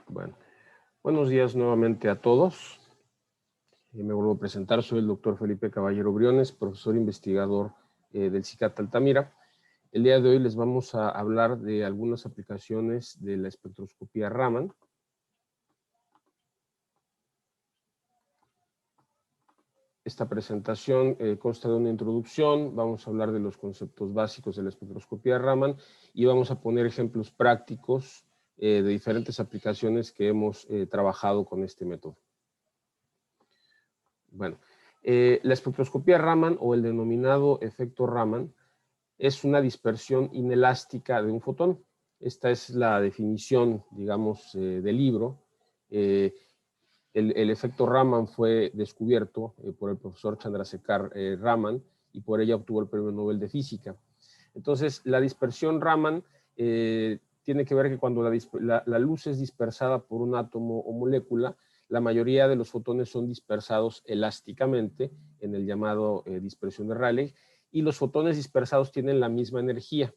Bueno, buenos días nuevamente a todos. Me vuelvo a presentar, soy el doctor Felipe Caballero Briones, profesor investigador del CICAT Altamira. El día de hoy les vamos a hablar de algunas aplicaciones de la espectroscopía Raman. Esta presentación consta de una introducción, vamos a hablar de los conceptos básicos de la espectroscopía Raman y vamos a poner ejemplos prácticos de diferentes aplicaciones que hemos trabajado con este método. Bueno, la espectroscopía Raman o el denominado efecto Raman es una dispersión inelástica de un fotón. Esta es la definición, digamos, del libro. El efecto Raman fue descubierto por el profesor Chandrasekhar Raman y por ella obtuvo el Premio Nobel de Física. Entonces, la dispersión Raman tiene que ver que cuando la luz es dispersada por un átomo o molécula, la mayoría de los fotones son dispersados elásticamente en el llamado dispersión de Rayleigh, y los fotones dispersados tienen la misma energía,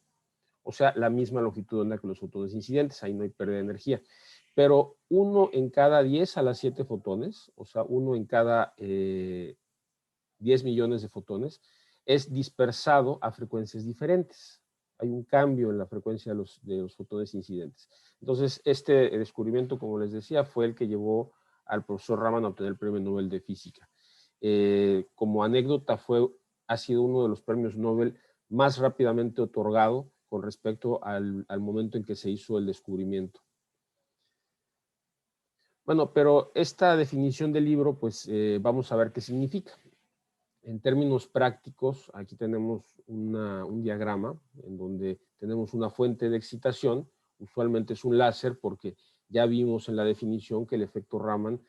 o sea, la misma longitud de onda que los fotones incidentes, ahí no hay pérdida de energía. Pero 1 en cada 10 a la 7 fotones, o sea, 1 en cada 10 millones de fotones, es dispersado a frecuencias diferentes. Hay un cambio en la frecuencia de los fotones incidentes. Entonces, este descubrimiento, como les decía, fue el que llevó al profesor Raman a obtener el Premio Nobel de Física. Como anécdota, ha sido uno de los premios Nobel más rápidamente otorgado con respecto al momento en que se hizo el descubrimiento. Bueno, pero esta definición del libro, pues vamos a ver qué significa. En términos prácticos, aquí tenemos un diagrama en donde tenemos una fuente de excitación, usualmente es un láser porque ya vimos en la definición que el efecto Raman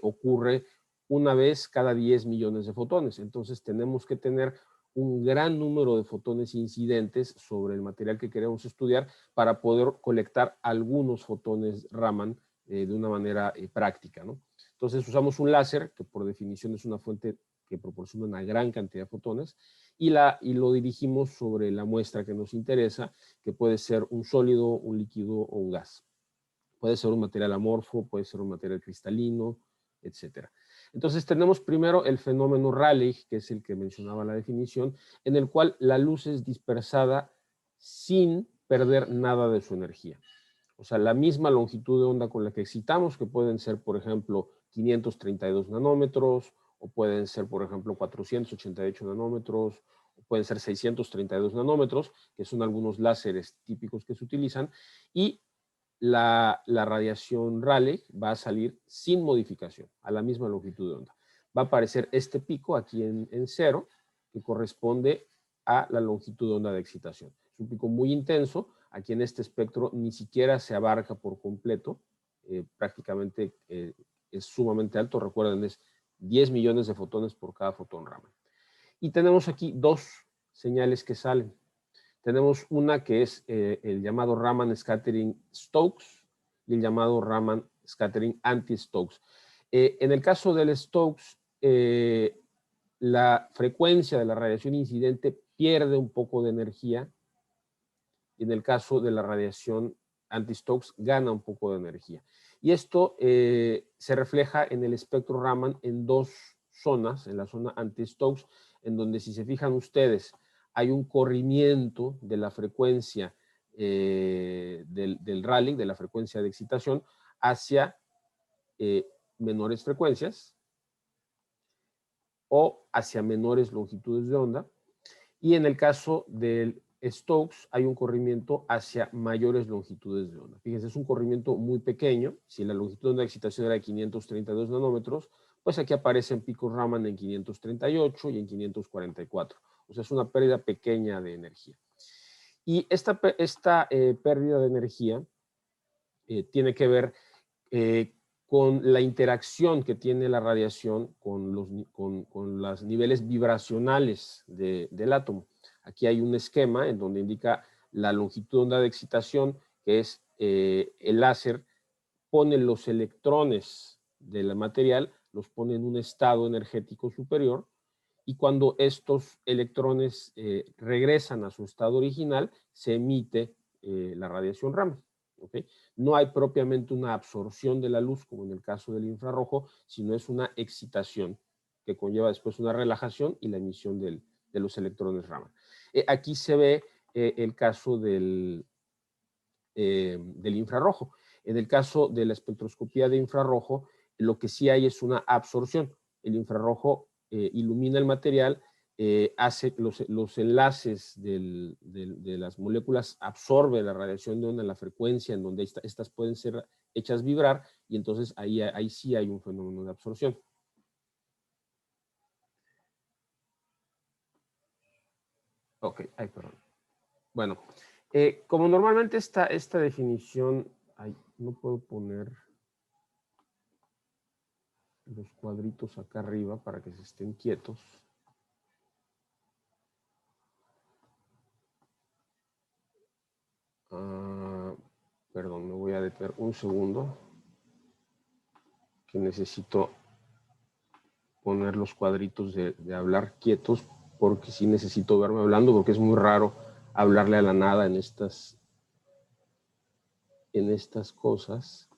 ocurre una vez cada 10 millones de fotones. Entonces tenemos que tener un gran número de fotones incidentes sobre el material que queremos estudiar para poder colectar algunos fotones Raman de una manera práctica, ¿no? Entonces usamos un láser, que por definición es una fuente que proporciona una gran cantidad de fotones, y lo dirigimos sobre la muestra que nos interesa, que puede ser un sólido, un líquido o un gas. Puede ser un material amorfo, puede ser un material cristalino, etc. Entonces tenemos primero el fenómeno Rayleigh, que es el que mencionaba la definición, en el cual la luz es dispersada sin perder nada de su energía. O sea, la misma longitud de onda con la que excitamos, que pueden ser, por ejemplo, 532 nanómetros, o pueden ser, por ejemplo, 488 nanómetros, o pueden ser 632 nanómetros, que son algunos láseres típicos que se utilizan, y la radiación Rayleigh va a salir sin modificación, a la misma longitud de onda. Va a aparecer este pico aquí en 0, que corresponde a la longitud de onda de excitación. Es un pico muy intenso, aquí en este espectro ni siquiera se abarca por completo, prácticamente es sumamente alto, recuerden, es 10 millones de fotones por cada fotón Raman. Y tenemos aquí dos señales que salen. Tenemos una que es el llamado Raman Scattering Stokes y el llamado Raman Scattering Anti-Stokes. En el caso del Stokes, la frecuencia de la radiación incidente pierde un poco de energía, y en el caso de la radiación anti-Stokes gana un poco de energía. Y esto se refleja en el espectro Raman en dos zonas, en la zona anti-Stokes, en donde, si se fijan ustedes, hay un corrimiento de la frecuencia del Rayleigh, de la frecuencia de excitación, hacia menores frecuencias o hacia menores longitudes de onda. Y en el caso del Stokes hay un corrimiento hacia mayores longitudes de onda. Fíjense, es un corrimiento muy pequeño. Si la longitud de onda de excitación era de 532 nanómetros, pues aquí aparecen picos Raman en 538 y en 544. O sea, es una pérdida pequeña de energía. Y esta pérdida de energía tiene que ver con la interacción que tiene la radiación con los niveles vibracionales del átomo. Aquí hay un esquema en donde indica la longitud de onda de excitación, que es el láser pone los electrones del material, los pone en un estado energético superior, y cuando estos electrones regresan a su estado original, se emite la radiación Raman. ¿ok? No hay propiamente una absorción de la luz, como en el caso del infrarrojo, sino es una excitación que conlleva después una relajación y la emisión de los electrones Raman. Aquí se ve el caso del infrarrojo. En el caso de la espectroscopía de infrarrojo, lo que sí hay es una absorción. El infrarrojo ilumina el material, hace los enlaces de las moléculas, absorbe la radiación de onda en la frecuencia en donde estas pueden ser hechas vibrar, y entonces ahí sí hay un fenómeno de absorción. Ok, ay, perdón. Bueno, como normalmente esta definición, ay, no puedo poner los cuadritos acá arriba para que se estén quietos. Perdón, me voy a detener un segundo, que necesito poner los cuadritos de hablar quietos, porque sí necesito verme hablando, porque es muy raro hablarle a la nada en estas cosas.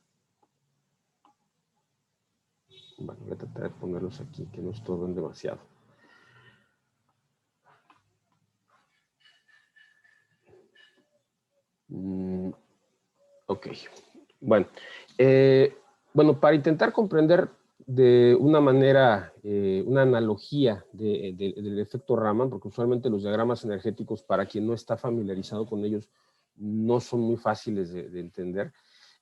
Bueno, voy a tratar de ponerlos aquí, que no estorben demasiado. Ok. Bueno, para intentar comprender de una manera, una analogía del efecto Raman, porque usualmente los diagramas energéticos, para quien no está familiarizado con ellos, no son muy fáciles de entender.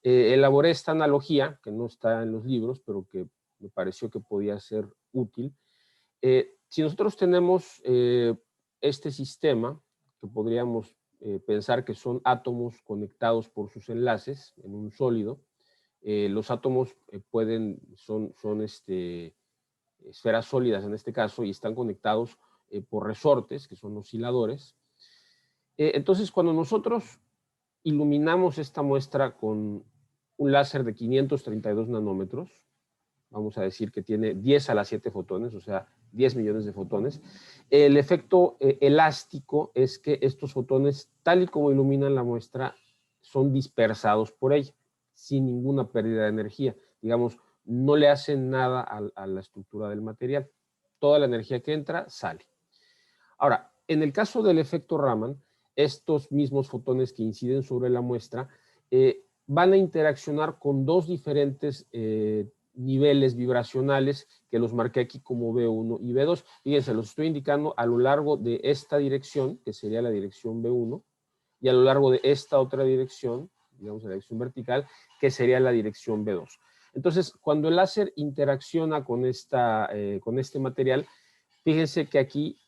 Elaboré esta analogía, que no está en los libros, pero que me pareció que podía ser útil. Si nosotros tenemos este sistema, que podríamos pensar que son átomos conectados por sus enlaces en un sólido, los átomos son esferas sólidas en este caso, y están conectados por resortes, que son osciladores. Entonces, cuando nosotros iluminamos esta muestra con un láser de 532 nanómetros, vamos a decir que tiene 10 a la 7 fotones, o sea, 10 millones de fotones. El efecto elástico es que estos fotones, tal y como iluminan la muestra, son dispersados por ella, sin ninguna pérdida de energía. Digamos, no le hacen nada a la estructura del material. Toda la energía que entra, sale. Ahora, en el caso del efecto Raman, estos mismos fotones que inciden sobre la muestra van a interaccionar con dos diferentes niveles vibracionales, que los marqué aquí como B1 y B2. Fíjense, los estoy indicando a lo largo de esta dirección, que sería la dirección B1, y a lo largo de esta otra dirección, digamos la dirección vertical, que sería la dirección B2. Entonces, cuando el láser interacciona con este material, fíjense que aquí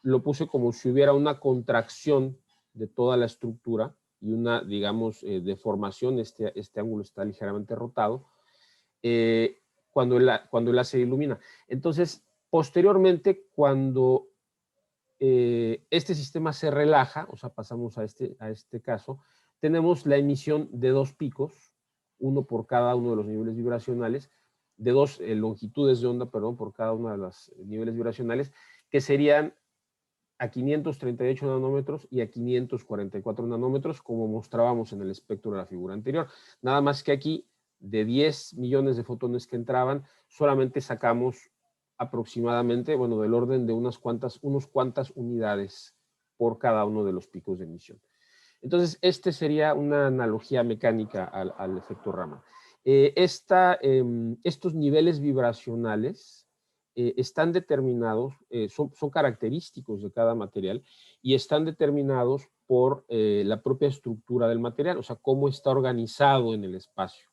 lo puse como si hubiera una contracción de toda la estructura y una, digamos, deformación. Este ángulo está ligeramente rotado cuando el láser ilumina. Entonces, posteriormente, cuando este sistema se relaja, o sea, pasamos a este caso, tenemos la emisión de dos picos, uno por cada uno de los niveles vibracionales, de dos longitudes de onda, perdón, por cada uno de los niveles vibracionales, que serían a 538 nanómetros y a 544 nanómetros, como mostrábamos en el espectro de la figura anterior. Nada más que aquí, de 10 millones de fotones que entraban, solamente sacamos aproximadamente, bueno, del orden de unas cuantas unidades por cada uno de los picos de emisión. Entonces, este sería una analogía mecánica al efecto Raman. Estos niveles vibracionales están determinados, son característicos de cada material, y están determinados por la propia estructura del material, o sea, cómo está organizado en el espacio,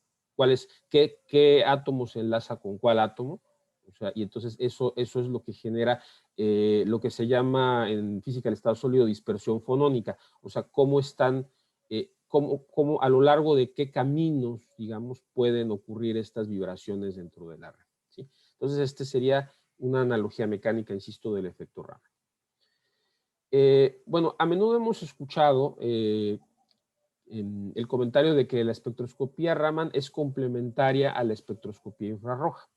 qué átomo se enlaza con cuál átomo, o sea, y entonces eso es lo que genera lo que se llama en física del estado sólido dispersión fonónica, o sea, cómo están, cómo a lo largo de qué caminos, digamos, pueden ocurrir estas vibraciones dentro de la red, ¿sí? Entonces, este sería una analogía mecánica, insisto, del efecto Raman. Bueno, a menudo hemos escuchado el comentario de que la espectroscopía Raman es complementaria a la espectroscopía infrarroja.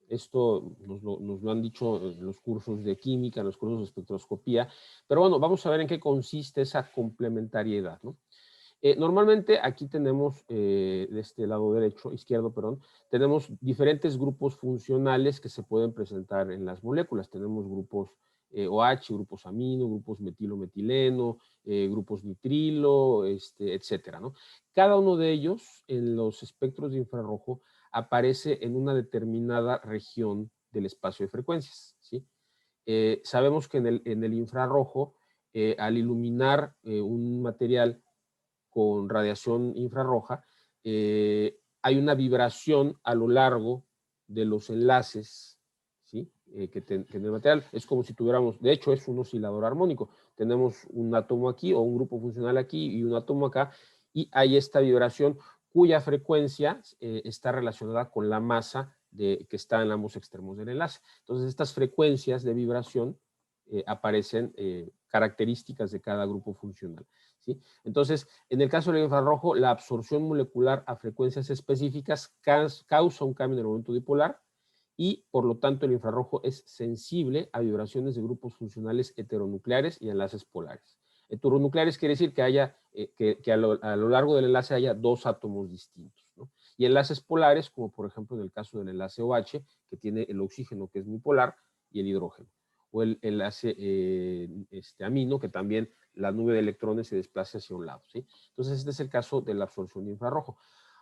Esto nos lo han dicho en los cursos de química, en los cursos de espectroscopía, pero bueno, vamos a ver en qué consiste esa complementariedad, ¿no? Normalmente aquí tenemos, de este lado izquierdo, perdón, tenemos diferentes grupos funcionales que se pueden presentar en las moléculas. Tenemos grupos OH, grupos amino, grupos metilo-metileno, grupos nitrilo, etcétera, ¿no? Cada uno de ellos en los espectros de infrarrojo aparece en una determinada región del espacio de frecuencias, ¿sí? Sabemos que en el infrarrojo, al iluminar un material con radiación infrarroja, hay una vibración a lo largo de los enlaces, ¿sí? Que en el material es como si tuviéramos, de hecho es un oscilador armónico, tenemos un átomo aquí o un grupo funcional aquí y un átomo acá, y hay esta vibración cuya frecuencia está relacionada con la masa que está en ambos extremos del enlace. Entonces estas frecuencias de vibración aparecen características de cada grupo funcional, ¿sí? Entonces, en el caso del infrarrojo, la absorción molecular a frecuencias específicas causa un cambio en el momento dipolar y, por lo tanto, el infrarrojo es sensible a vibraciones de grupos funcionales heteronucleares y enlaces polares. Heteronucleares quiere decir que haya, que a lo largo del enlace haya dos átomos distintos, ¿no? Y enlaces polares, como por ejemplo en el caso del enlace OH, que tiene el oxígeno, que es muy polar, y el hidrógeno. O el enlace amino, que también la nube de electrones se desplaza hacia un lado, ¿sí? Entonces, este es el caso de la absorción de infrarrojo.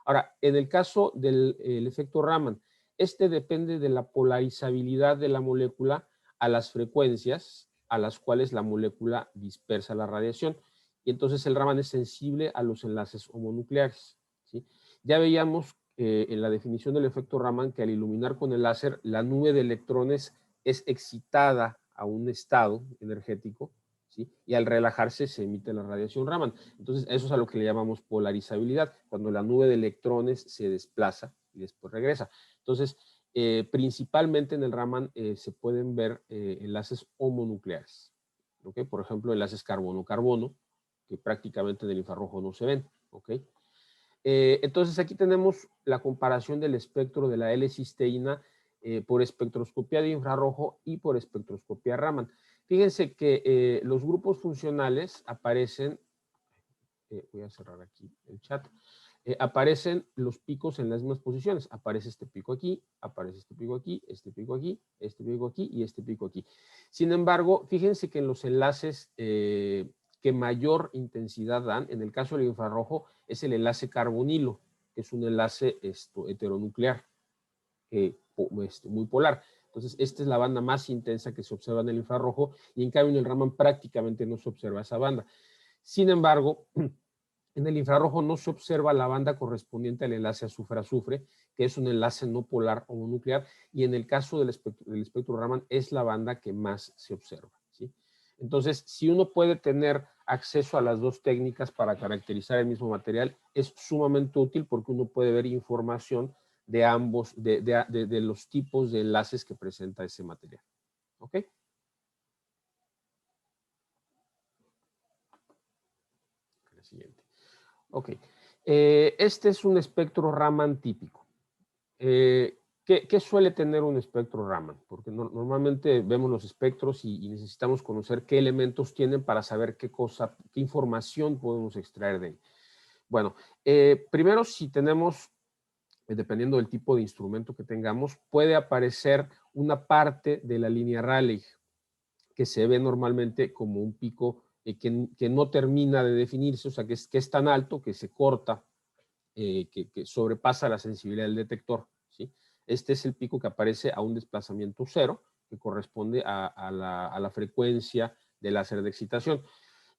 Ahora, en el caso del efecto Raman, este depende de la polarizabilidad de la molécula a las frecuencias a las cuales la molécula dispersa la radiación. Y entonces el Raman es sensible a los enlaces homonucleares, ¿sí? Ya veíamos en la definición del efecto Raman que al iluminar con el láser, la nube de electrones es excitada a un estado energético, ¿sí? Y al relajarse se emite la radiación Raman. Entonces, eso es a lo que le llamamos polarizabilidad, cuando la nube de electrones se desplaza y después regresa. Entonces, principalmente en el Raman se pueden ver enlaces homonucleares, ¿ok? Por ejemplo, enlaces carbono-carbono, que prácticamente en el infrarrojo no se ven, ¿ok? Entonces, aquí tenemos la comparación del espectro de la L-cisteína por espectroscopía de infrarrojo y por espectroscopía Raman. Fíjense que los grupos funcionales aparecen, voy a cerrar aquí el chat, aparecen los picos en las mismas posiciones. Aparece este pico aquí, aparece este pico aquí, este pico aquí, este pico aquí y este pico aquí. Sin embargo, fíjense que en los enlaces que mayor intensidad dan, en el caso del infrarrojo, es el enlace carbonilo, que es un enlace heteronuclear, muy polar. Entonces, esta es la banda más intensa que se observa en el infrarrojo y en cambio en el Raman prácticamente no se observa esa banda. Sin embargo, en el infrarrojo no se observa la banda correspondiente al enlace azufre-azufre, que es un enlace no polar homonuclear, y en el caso del espectro Raman es la banda que más se observa, ¿sí? Entonces, si uno puede tener acceso a las dos técnicas para caracterizar el mismo material, es sumamente útil porque uno puede ver información de ambos, de los tipos de enlaces que presenta ese material. ¿Ok? La siguiente. Ok. Este es un espectro Raman típico. ¿Qué suele tener un espectro Raman? Porque normalmente vemos los espectros y necesitamos conocer qué elementos tienen para saber qué información podemos extraer de él. Bueno, primero si tenemos, dependiendo del tipo de instrumento que tengamos, puede aparecer una parte de la línea Rayleigh que se ve normalmente como un pico que no termina de definirse, o sea, que es tan alto que se corta, que sobrepasa la sensibilidad del detector, ¿sí? Este es el pico que aparece a un desplazamiento cero, que corresponde a la frecuencia del láser de excitación.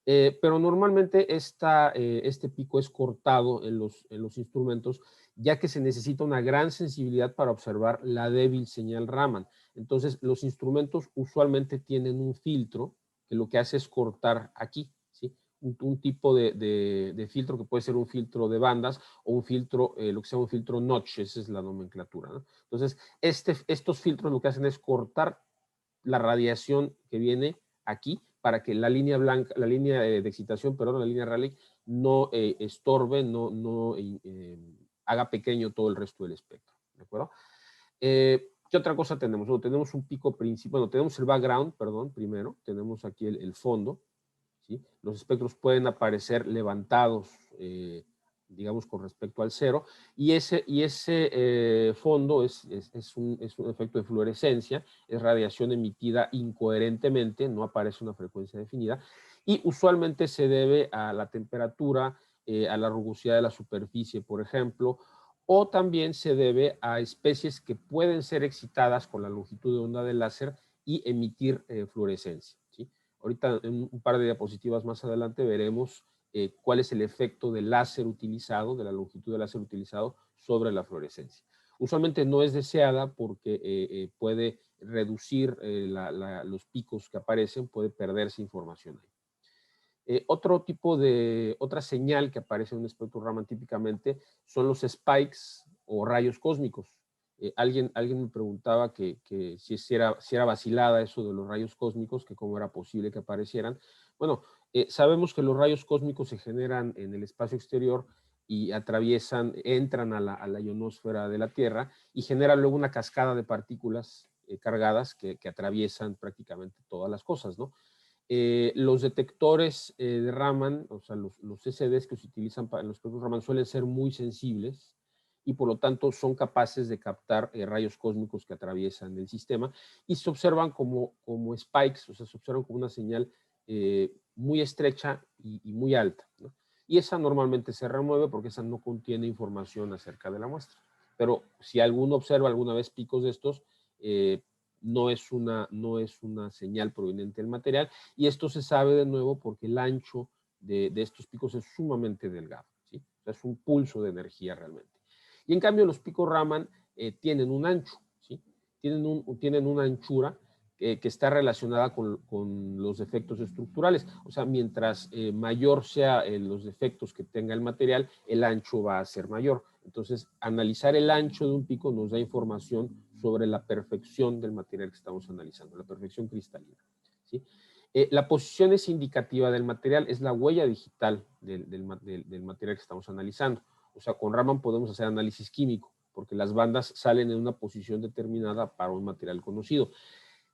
Pero normalmente este pico es cortado en los instrumentos, ya que se necesita una gran sensibilidad para observar la débil señal Raman. Entonces, los instrumentos usualmente tienen un filtro que lo que hace es cortar aquí, ¿sí? Un tipo de filtro que puede ser un filtro de bandas o un filtro, lo que se llama un filtro notch, esa es la nomenclatura, ¿no? Entonces, estos filtros lo que hacen es cortar la radiación que viene aquí para que la línea blanca, la línea de excitación, perdón, la línea Rayleigh no estorbe, no haga pequeño todo el resto del espectro, ¿de acuerdo? ¿Qué otra cosa tenemos? Bueno, tenemos un pico principal, bueno, tenemos el background, perdón, primero, tenemos aquí el fondo, ¿sí? Los espectros pueden aparecer levantados, digamos, con respecto al cero, y ese fondo es un efecto de fluorescencia, es radiación emitida incoherentemente, no aparece una frecuencia definida, y usualmente se debe a la temperatura, a la rugosidad de la superficie, por ejemplo, o también se debe a especies que pueden ser excitadas con la longitud de onda del láser y emitir fluorescencia, ¿sí? Ahorita en un par de diapositivas más adelante veremos cuál es el efecto del láser utilizado, de la longitud del láser utilizado sobre la fluorescencia. Usualmente no es deseada porque puede reducir los picos que aparecen, puede perderse información ahí. Otra señal que aparece en un espectro Raman típicamente son los spikes o rayos cósmicos. Alguien me preguntaba que si era vacilada eso de los rayos cósmicos, que cómo era posible que aparecieran. Bueno, sabemos que los rayos cósmicos se generan en el espacio exterior y entran a la ionosfera de la Tierra y generan luego una cascada de partículas cargadas que atraviesan prácticamente todas las cosas, ¿no? Los detectores de Raman, o sea, los CCDs que se utilizan para los espectros Raman suelen ser muy sensibles y por lo tanto son capaces de captar rayos cósmicos que atraviesan el sistema y se observan como spikes, o sea, se observan como una señal muy estrecha y muy alta, ¿no? Y esa normalmente se remueve porque esa no contiene información acerca de la muestra. Pero si alguno observa alguna vez picos de estos, no es una señal proveniente del material, y esto se sabe de nuevo porque el ancho de estos picos es sumamente delgado, ¿sí? O sea, es un pulso de energía realmente. Y en cambio los picos Raman tienen un ancho, ¿sí? Tienen una anchura que está relacionada con los defectos estructurales. O sea, mientras mayor sea los defectos que tenga el material, el ancho va a ser mayor. Entonces, analizar el ancho de un pico nos da información sobre la perfección del material que estamos analizando, la perfección cristalina, ¿sí? La posición es indicativa del material, es la huella digital del material que estamos analizando. O sea, con Raman podemos hacer análisis químico, porque las bandas salen en una posición determinada para un material conocido.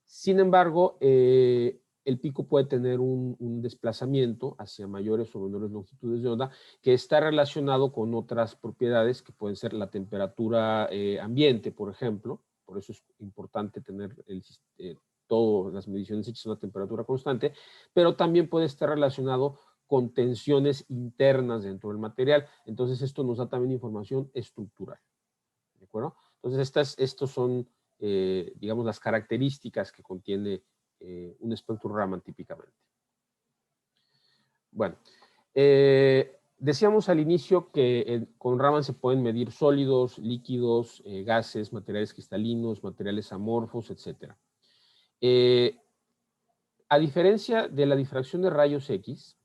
Sin embargo, el pico puede tener un desplazamiento hacia mayores o menores longitudes de onda que está relacionado con otras propiedades que pueden ser la temperatura ambiente, por ejemplo. Por eso es importante tener todas las mediciones hechas a una temperatura constante, pero también puede estar relacionado con tensiones internas dentro del material. Entonces, esto nos da también información estructural. ¿De acuerdo? Entonces, estos son, digamos, las características que contiene un espectro Raman típicamente. Bueno, decíamos al inicio que con Raman se pueden medir sólidos, líquidos, gases, materiales cristalinos, materiales amorfos, etc. A diferencia de la difracción de rayos X,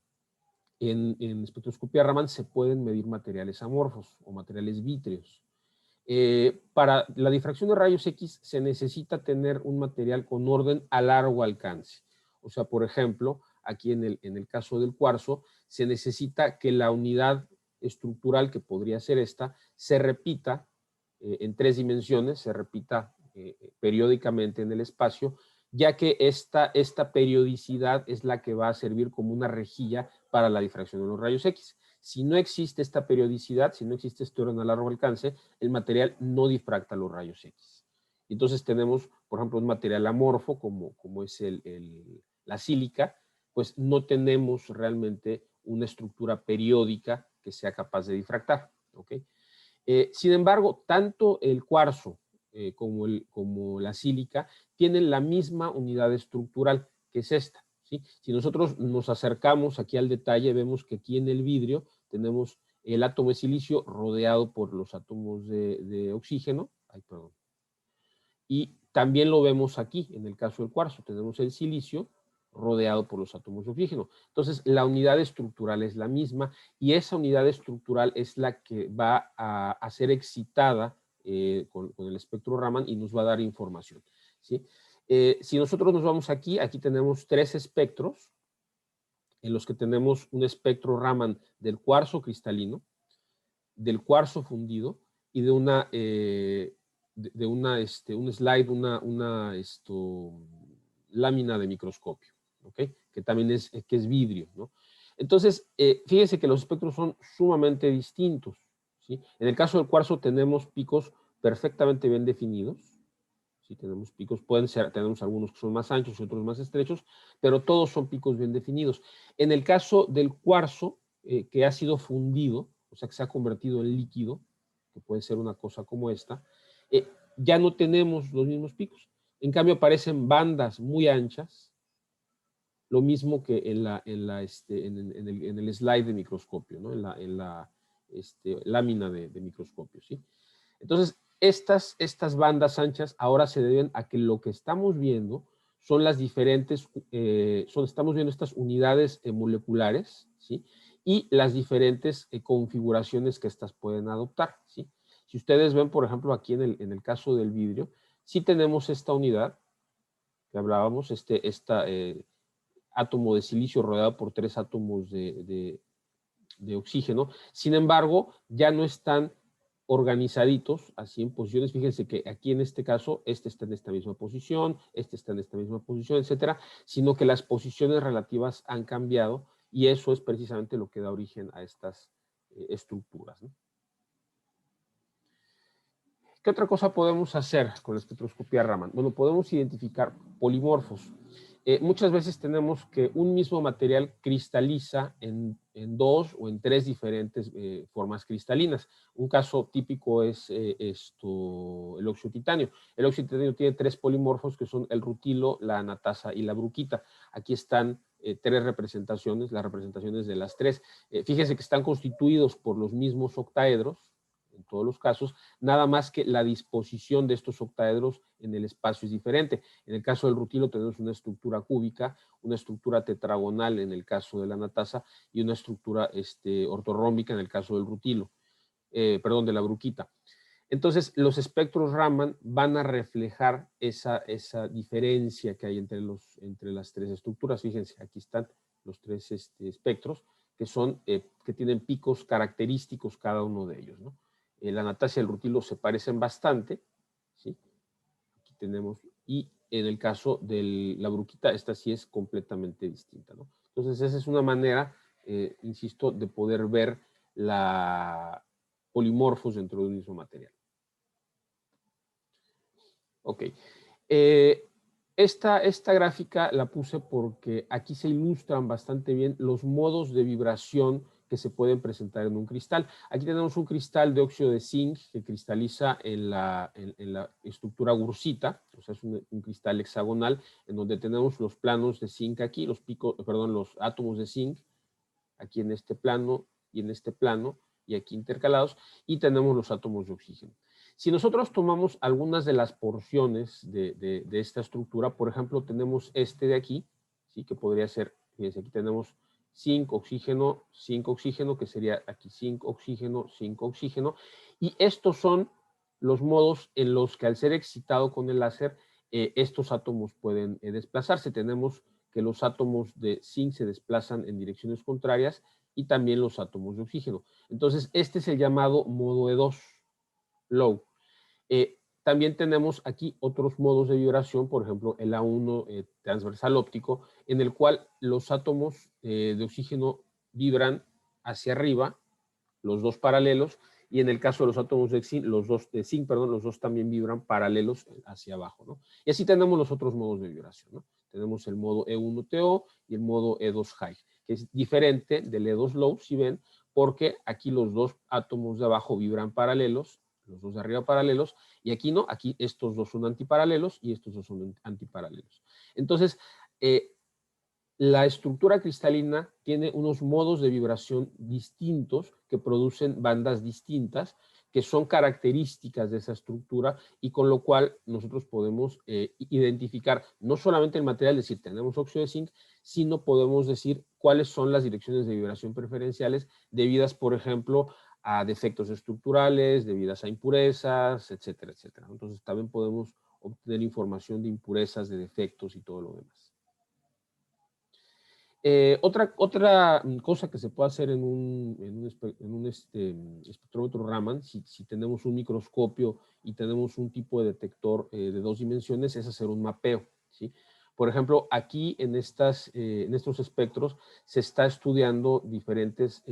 en espectroscopía Raman se pueden medir materiales amorfos o materiales vítreos. Para la difracción de rayos X se necesita tener un material con orden a largo alcance. O sea, por ejemplo, aquí en el caso del cuarzo, se necesita que la unidad estructural, que podría ser esta, se repita en 3 dimensiones, se repita periódicamente en el espacio, ya que esta periodicidad es la que va a servir como una rejilla para la difracción de los rayos X. Si no existe esta periodicidad, si no existe este orden a largo alcance, el material no difracta los rayos X. Entonces tenemos, por ejemplo, un material amorfo como es la sílica, pues no tenemos realmente una estructura periódica que sea capaz de difractar, ¿ok? Sin embargo, tanto el cuarzo como la sílica tienen la misma unidad estructural, que es esta, ¿sí? Si nosotros nos acercamos aquí al detalle, vemos que aquí en el vidrio tenemos el átomo de silicio rodeado por los átomos de oxígeno. Ay, perdón. Y también lo vemos aquí, en el caso del cuarzo, tenemos el silicio rodeado por los átomos de oxígeno. Entonces, la unidad estructural es la misma y esa unidad estructural es la que va a ser excitada con el espectro Raman y nos va a dar información, ¿sí? Si nosotros nos vamos aquí tenemos 3 espectros en los que tenemos un espectro Raman del cuarzo cristalino, del cuarzo fundido y de un slide, lámina de microscopio, ¿ok? que también que es vidrio, ¿no? Entonces, fíjense que los espectros son sumamente distintos, ¿sí? En el caso del cuarzo tenemos picos perfectamente bien definidos, ¿sí? Tenemos picos, tenemos algunos que son más anchos y otros más estrechos, pero todos son picos bien definidos. En el caso del cuarzo, que ha sido fundido, o sea, que se ha convertido en líquido, que puede ser una cosa como esta, ya no tenemos los mismos picos. En cambio, aparecen bandas muy anchas, lo mismo que en el slide de microscopio, ¿no? En la lámina de microscopio, ¿sí? Entonces, estas bandas anchas ahora se deben a que lo que estamos viendo son las diferentes, estamos viendo estas unidades moleculares, ¿sí? Y las diferentes configuraciones que estas pueden adoptar, ¿sí? Si ustedes ven, por ejemplo, aquí en el caso del vidrio, sí tenemos esta unidad que hablábamos, átomo de silicio rodeado por 3 átomos de oxígeno. Sin embargo, ya no están organizaditos así en posiciones. Fíjense que aquí en este caso, este está en esta misma posición, este está en esta misma posición, etcétera, sino que las posiciones relativas han cambiado y eso es precisamente lo que da origen a estas estructuras, ¿no? ¿Qué otra cosa podemos hacer con la espectroscopía Raman? Bueno, podemos identificar polimorfos. Muchas veces tenemos que un mismo material cristaliza en 2 o en 3 diferentes formas cristalinas. Un caso típico es el óxido titanio. El óxido titanio tiene 3 polimorfos que son el rutilo, la anatasa y la bruquita. Aquí están 3 representaciones, las representaciones de las 3. Fíjense que están constituidos por los mismos octaedros, en todos los casos, nada más que la disposición de estos octaedros en el espacio es diferente. En el caso del rutilo tenemos una estructura cúbica, una estructura tetragonal en el caso de la anatasa y una estructura ortorrómbica en el caso del rutilo, de la bruquita. Entonces, los espectros Raman van a reflejar esa diferencia que hay entre las 3 estructuras. Fíjense, aquí están los 3 espectros que tienen picos característicos cada uno de ellos, ¿no? La anatasa y el rutilo se parecen bastante, ¿sí? Aquí tenemos, y en el caso de la bruquita, esta sí es completamente distinta, ¿no? Entonces, esa es una manera, insisto, de poder ver la polimorfos dentro de un mismo material. Ok. Esta gráfica la puse porque aquí se ilustran bastante bien los modos de vibración que se pueden presentar en un cristal. Aquí tenemos un cristal de óxido de zinc que cristaliza en la estructura gursita, o sea, es un cristal hexagonal en donde tenemos los planos de zinc aquí, los átomos de zinc aquí en este plano y en este plano y aquí intercalados, y tenemos los átomos de oxígeno. Si nosotros tomamos algunas de las porciones de esta estructura, por ejemplo, tenemos este de aquí, ¿sí? Que podría ser, fíjense, aquí tenemos zinc, oxígeno, que sería aquí zinc, oxígeno, y estos son los modos en los que al ser excitado con el láser, estos átomos pueden desplazarse. Tenemos que los átomos de zinc se desplazan en direcciones contrarias y también los átomos de oxígeno. Entonces, este es el llamado modo E2, low. También tenemos aquí otros modos de vibración, por ejemplo, el A1 transversal óptico, en el cual los átomos de oxígeno vibran hacia arriba, los dos paralelos, y en el caso de los átomos de zinc, los dos también vibran paralelos hacia abajo, ¿no? Y así tenemos los otros modos de vibración, ¿no? Tenemos el modo E1TO y el modo E2 high, que es diferente del E2 low, si ven, porque aquí los dos átomos de abajo vibran paralelos, los dos de arriba paralelos, y aquí no, aquí estos dos son antiparalelos y estos dos son antiparalelos. Entonces, la estructura cristalina tiene unos modos de vibración distintos que producen bandas distintas, que son características de esa estructura y con lo cual nosotros podemos identificar no solamente el material, es decir, tenemos óxido de zinc, sino podemos decir cuáles son las direcciones de vibración preferenciales debidas, por ejemplo, a defectos estructurales, debidas a impurezas, etcétera, etcétera. Entonces también podemos obtener información de impurezas, de defectos y todo lo demás. Otra cosa que se puede hacer en un espectrómetro Raman, si tenemos un microscopio y tenemos un tipo de detector de 2 dimensiones, es hacer un mapeo, ¿sí? Por ejemplo, aquí en estos espectros se está estudiando diferentes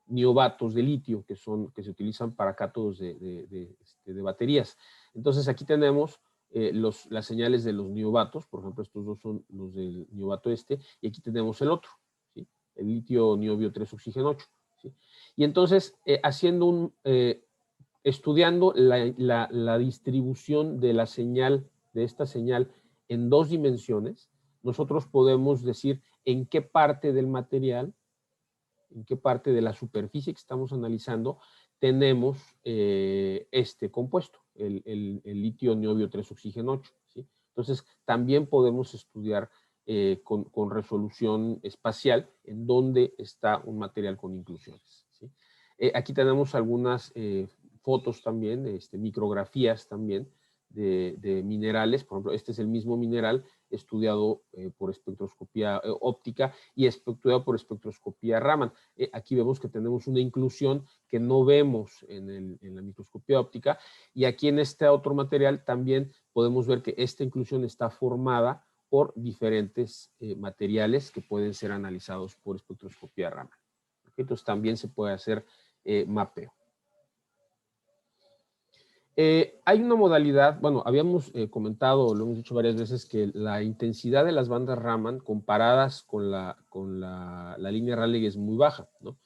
niobatos de litio que se utilizan para cátodos de baterías. Entonces aquí tenemos las señales de los niobatos, por ejemplo, estos dos son los del niobato y aquí tenemos el otro, ¿sí? El litio niobio 3 oxígeno 8. ¿Sí? Y entonces, estudiando la distribución de la señal, de esta señal en 2 dimensiones, nosotros podemos decir en qué parte del material, en qué parte de la superficie que estamos analizando tenemos este compuesto, el litio niobio 3 oxígeno 8. ¿Sí? Entonces, también podemos estudiar con resolución espacial en dónde está un material con inclusiones. ¿Sí? Aquí tenemos algunas fotos también, micrografías también de minerales. Por ejemplo, este es el mismo mineral estudiado por espectroscopía óptica y estudiado por espectroscopía Raman. Aquí vemos que tenemos una inclusión que no vemos en la microscopía óptica, y aquí en este otro material también podemos ver que esta inclusión está formada por diferentes materiales que pueden ser analizados por espectroscopía Raman. Entonces también se puede hacer mapeo. Hay una modalidad, bueno, habíamos comentado, lo hemos dicho varias veces, que la intensidad de las bandas Raman comparadas con la línea Rayleigh es muy baja, ¿no?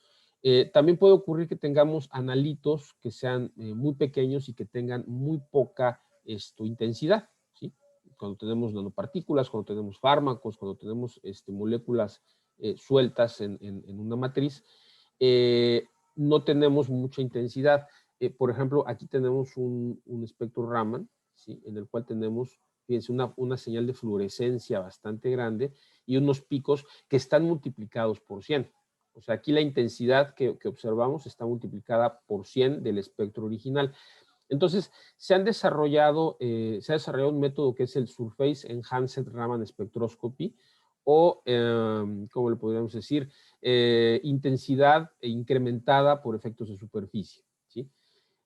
También puede ocurrir que tengamos analitos que sean muy pequeños y que tengan muy poca intensidad, ¿sí? Cuando tenemos nanopartículas, cuando tenemos fármacos, cuando tenemos moléculas sueltas en una matriz, no tenemos mucha intensidad. Por ejemplo, aquí tenemos un espectro Raman, ¿sí? En el cual tenemos, fíjense, una señal de fluorescencia bastante grande y unos picos que están multiplicados por 100. O sea, aquí la intensidad que observamos está multiplicada por 100 del espectro original. Entonces, se ha desarrollado un método que es el Surface Enhanced Raman Spectroscopy, o, ¿cómo le podríamos decir? Intensidad incrementada por efectos de superficie, ¿sí?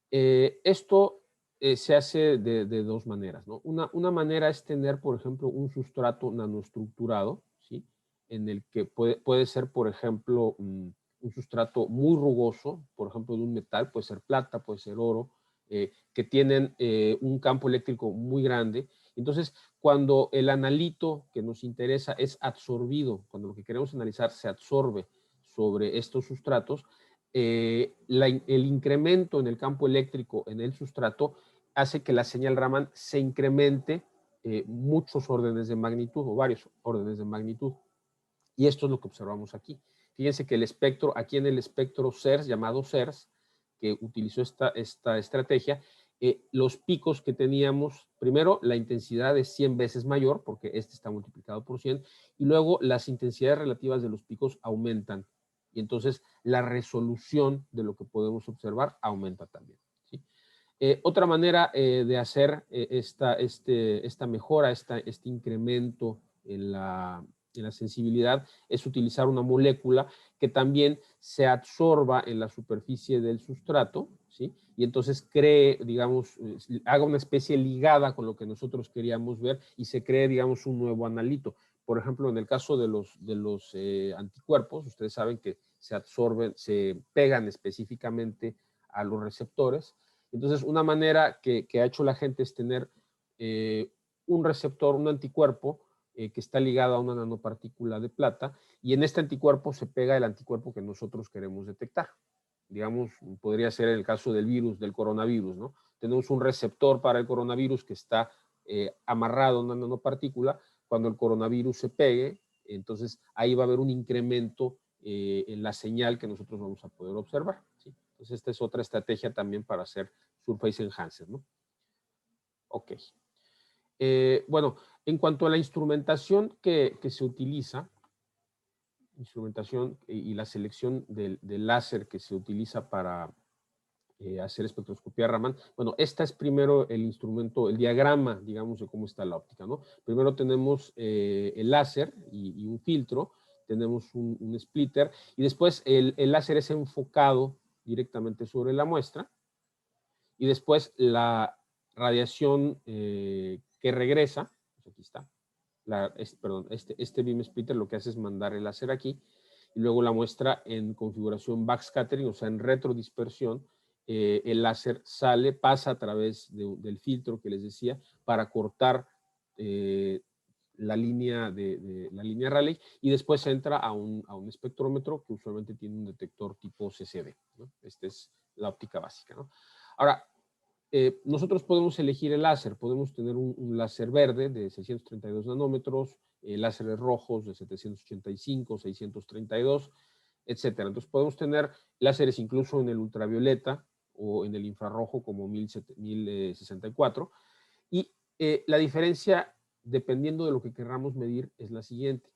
Esto se hace de 2 maneras, ¿no? Una manera es tener, por ejemplo, un sustrato nanoestructurado, ¿sí? En el que puede ser, por ejemplo, un sustrato muy rugoso, por ejemplo, de un metal, puede ser plata, puede ser oro, que tienen un campo eléctrico muy grande. Entonces, cuando el analito que nos interesa es absorbido, cuando lo que queremos analizar se absorbe sobre estos sustratos, el incremento en el campo eléctrico en el sustrato hace que la señal Raman se incremente muchos órdenes de magnitud o varios órdenes de magnitud. Y esto es lo que observamos aquí. Fíjense que el espectro, aquí en el espectro CERS, llamado CERS, que utilizó esta estrategia, los picos que teníamos, primero la intensidad es 100 veces mayor, porque este está multiplicado por 100, y luego las intensidades relativas de los picos aumentan. Y entonces la resolución de lo que podemos observar aumenta también. ¿Sí? Otra manera de hacer esta mejora, este incremento en la sensibilidad, es utilizar una molécula que también se absorba en la superficie del sustrato, ¿sí? Y entonces cree, digamos, haga una especie ligada con lo que nosotros queríamos ver y se cree, digamos, un nuevo analito. Por ejemplo, en el caso de los anticuerpos, ustedes saben que se absorben, se pegan específicamente a los receptores. Entonces, una manera que ha hecho la gente es tener un receptor, un anticuerpo, que está ligado a una nanopartícula de plata, y en este anticuerpo se pega el anticuerpo que nosotros queremos detectar. Digamos, podría ser el caso del virus, del coronavirus, ¿no? Tenemos un receptor para el coronavirus que está amarrado a una nanopartícula. Cuando el coronavirus se pegue, entonces ahí va a haber un incremento en la señal que nosotros vamos a poder observar, ¿sí? Entonces esta es otra estrategia también para hacer Surface Enhancer, ¿no? Ok. Bueno, en cuanto a la instrumentación que se utiliza, instrumentación y la selección del láser que se utiliza para hacer espectroscopía Raman, bueno, esta es primero el instrumento, el diagrama, digamos, de cómo está la óptica, ¿no? Primero tenemos el láser y un filtro, tenemos un splitter, y después el láser es enfocado directamente sobre la muestra, y después la radiación que regresa, pues aquí está, este beam splitter lo que hace es mandar el láser aquí y luego la muestra en configuración backscattering, o sea, en retrodispersión. El láser sale, pasa a través del filtro que les decía para cortar la línea la línea Rayleigh y después entra a un espectrómetro que usualmente tiene un detector tipo CCD, ¿no? Esta es la óptica básica, ¿no? Ahora, nosotros podemos elegir el láser, podemos tener un láser verde de 632 nanómetros, láseres rojos de 785, 632, etcétera. Entonces podemos tener láseres incluso en el ultravioleta o en el infrarrojo como 1064 y la diferencia, dependiendo de lo que queramos medir, es la siguiente.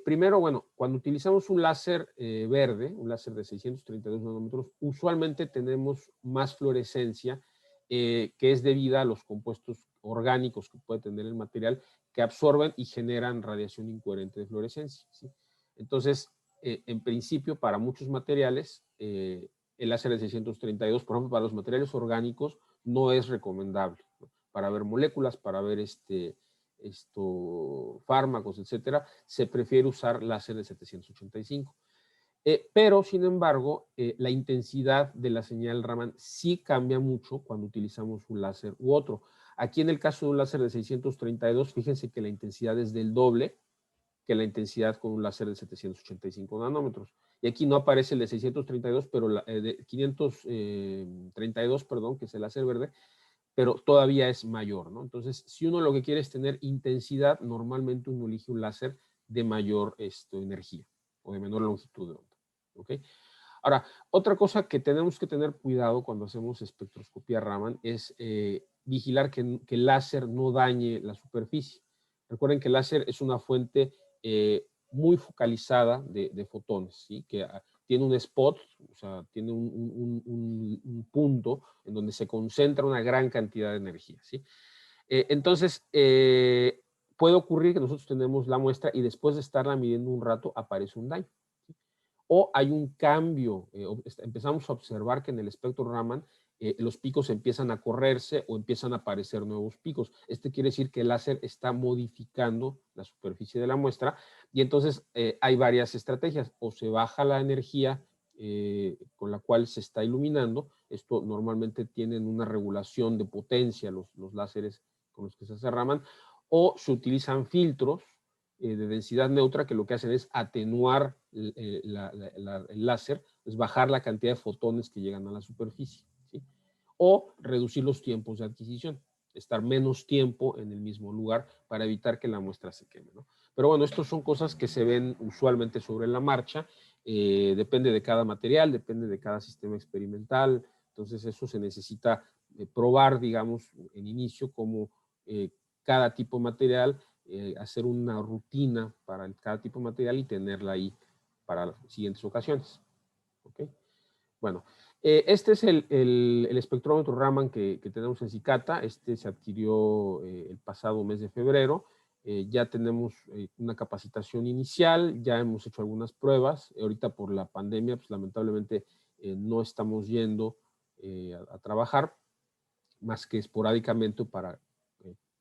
Primero, bueno, cuando utilizamos un láser verde, un láser de 632 nanómetros, usualmente tenemos más fluorescencia que es debida a los compuestos orgánicos que puede tener el material que absorben y generan radiación incoherente de fluorescencia, ¿sí? Entonces, en principio, para muchos materiales, el láser de 632, por ejemplo, para los materiales orgánicos, no es recomendable, ¿no? Para ver moléculas, para ver fármacos, etcétera, se prefiere usar láser de 785. Pero, sin embargo, la intensidad de la señal Raman sí cambia mucho cuando utilizamos un láser u otro. Aquí en el caso de un láser de 632, fíjense que la intensidad es del doble que la intensidad con un láser de 785 nanómetros. Y aquí no aparece el de 632, pero de 532, perdón, que es el láser verde, pero todavía es mayor, ¿no? Entonces, si uno lo que quiere es tener intensidad, normalmente uno elige un láser de mayor energía o de menor longitud de onda, ¿ok? Ahora, otra cosa que tenemos que tener cuidado cuando hacemos espectroscopía Raman es vigilar que el láser no dañe la superficie. Recuerden que el láser es una fuente muy focalizada de fotones, ¿sí? Que tiene un spot, o sea, tiene un punto en donde se concentra una gran cantidad de energía, ¿sí? Entonces, puede ocurrir que nosotros tenemos la muestra y después de estarla midiendo un rato aparece un daño. O hay un cambio, empezamos a observar que en el espectro Raman los picos empiezan a correrse o empiezan a aparecer nuevos picos. Quiere decir que el láser está modificando la superficie de la muestra y entonces hay varias estrategias. O se baja la energía con la cual se está iluminando. Esto normalmente tienen una regulación de potencia los láseres con los que se hace Raman. O se utilizan filtros de densidad neutra que lo que hacen es atenuar el láser, es bajar la cantidad de fotones que llegan a la superficie, ¿sí? O reducir los tiempos de adquisición, estar menos tiempo en el mismo lugar para evitar que la muestra se queme, ¿no? Pero bueno, estas son cosas que se ven usualmente sobre la marcha, depende de cada material, depende de cada sistema experimental, entonces eso se necesita probar, digamos, en inicio como cada tipo de material, hacer una rutina para cada tipo de material y tenerla ahí para las siguientes ocasiones. ¿Okay? Bueno, este es el espectrómetro Raman que tenemos en Cicata. Este se adquirió el pasado mes de febrero. Ya tenemos una capacitación inicial, ya hemos hecho algunas pruebas. Ahorita por la pandemia, pues lamentablemente no estamos yendo a trabajar más que esporádicamente para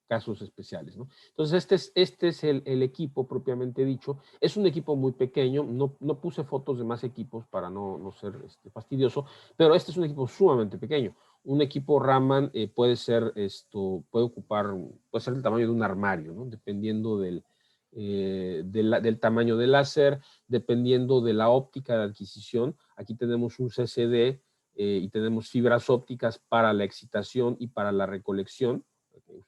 casos especiales, ¿no? Entonces, este es el equipo propiamente dicho. Es un equipo muy pequeño, no puse fotos de más equipos para no ser fastidioso, pero este es un equipo sumamente pequeño. Un equipo Raman puede ser, puede ser el tamaño de un armario, ¿no? Dependiendo del tamaño del láser, dependiendo de la óptica de adquisición. Aquí tenemos un CCD y tenemos fibras ópticas para la excitación y para la recolección.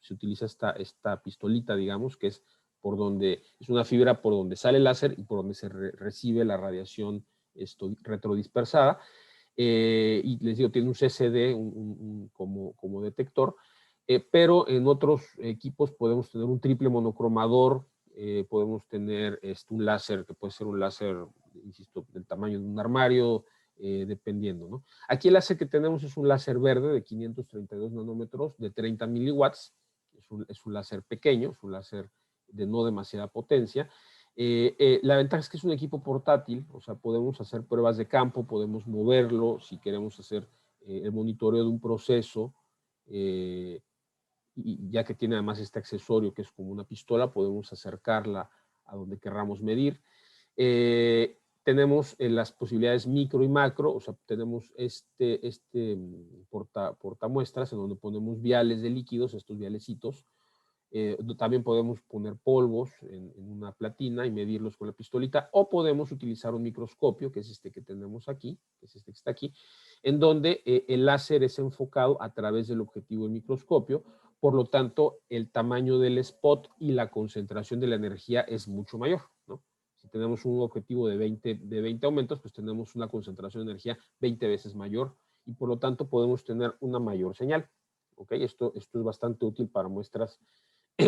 Se utiliza esta pistolita, digamos, que es es una fibra por donde sale el láser y por donde se recibe la radiación retrodispersada. Y les digo, tiene un CCD como detector, pero en otros equipos podemos tener un triple monocromador, podemos tener un láser que puede ser un láser, insisto, del tamaño de un armario, dependiendo, ¿no? Aquí el láser que tenemos es un láser verde de 532 nanómetros de 30 miliwatts. Es un láser pequeño, es un láser de no demasiada potencia. La ventaja es que es un equipo portátil, o sea, podemos hacer pruebas de campo, podemos moverlo si queremos hacer el monitoreo de un proceso y ya que tiene además este accesorio que es como una pistola, podemos acercarla a donde querramos medir. Tenemos las posibilidades micro y macro, o sea, tenemos este portamuestras en donde ponemos viales de líquidos, estos vialecitos. También podemos poner polvos en una platina y medirlos con la pistolita, o podemos utilizar un microscopio, que es este que tenemos aquí, que es este que está aquí, en donde el láser es enfocado a través del objetivo del microscopio. Por lo tanto, el tamaño del spot y la concentración de la energía es mucho mayor, ¿no? Si tenemos un objetivo de 20 aumentos, pues tenemos una concentración de energía 20 veces mayor y por lo tanto podemos tener una mayor señal. ¿Ok? Esto es bastante útil para muestras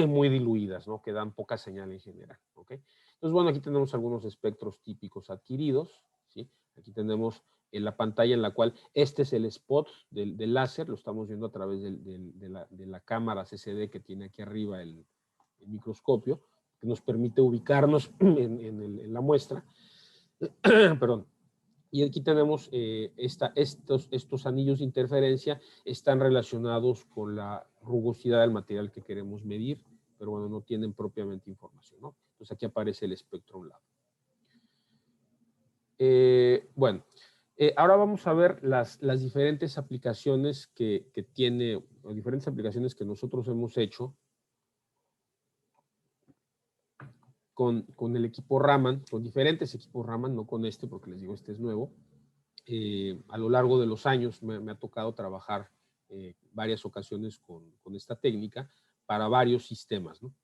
muy diluidas, ¿no? Que dan poca señal en general, ¿ok? Entonces, bueno, aquí tenemos algunos espectros típicos adquiridos, ¿sí? Aquí tenemos en la pantalla en la cual este es el spot del láser, lo estamos viendo a través de la cámara CCD que tiene aquí arriba el microscopio, que nos permite ubicarnos en la muestra. Perdón. Y aquí tenemos estos anillos de interferencia están relacionados con la rugosidad del material que queremos medir, pero bueno, no tienen propiamente información, ¿no? Entonces aquí aparece el espectro a un lado. Bueno, ahora vamos a ver las diferentes aplicaciones que tiene, o diferentes aplicaciones que nosotros hemos hecho con el equipo Raman, con diferentes equipos Raman, no con este, porque les digo, este es nuevo. A lo largo de los años me ha tocado trabajar varias ocasiones con esta técnica para varios sistemas, ¿no?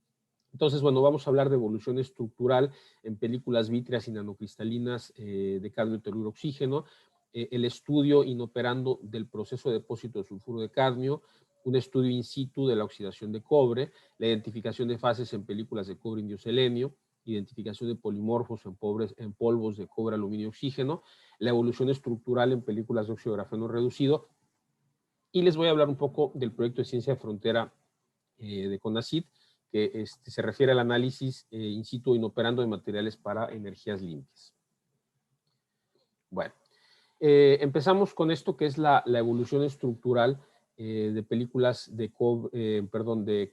Entonces, bueno, vamos a hablar de evolución estructural en películas vítreas y nanocristalinas de cadmio, teluro, oxígeno, el estudio inoperando del proceso de depósito de sulfuro de cadmio, un estudio in situ de la oxidación de cobre, la identificación de fases en películas de cobre, indio, selenio, identificación de polimorfos en polvos de cobre, aluminio, oxígeno, la evolución estructural en películas de óxido de grafeno reducido, y les voy a hablar un poco del proyecto de ciencia de frontera de CONACYT, que se refiere al análisis in situ inoperando de materiales para energías limpias. Bueno, empezamos con esto que es la evolución estructural de películas de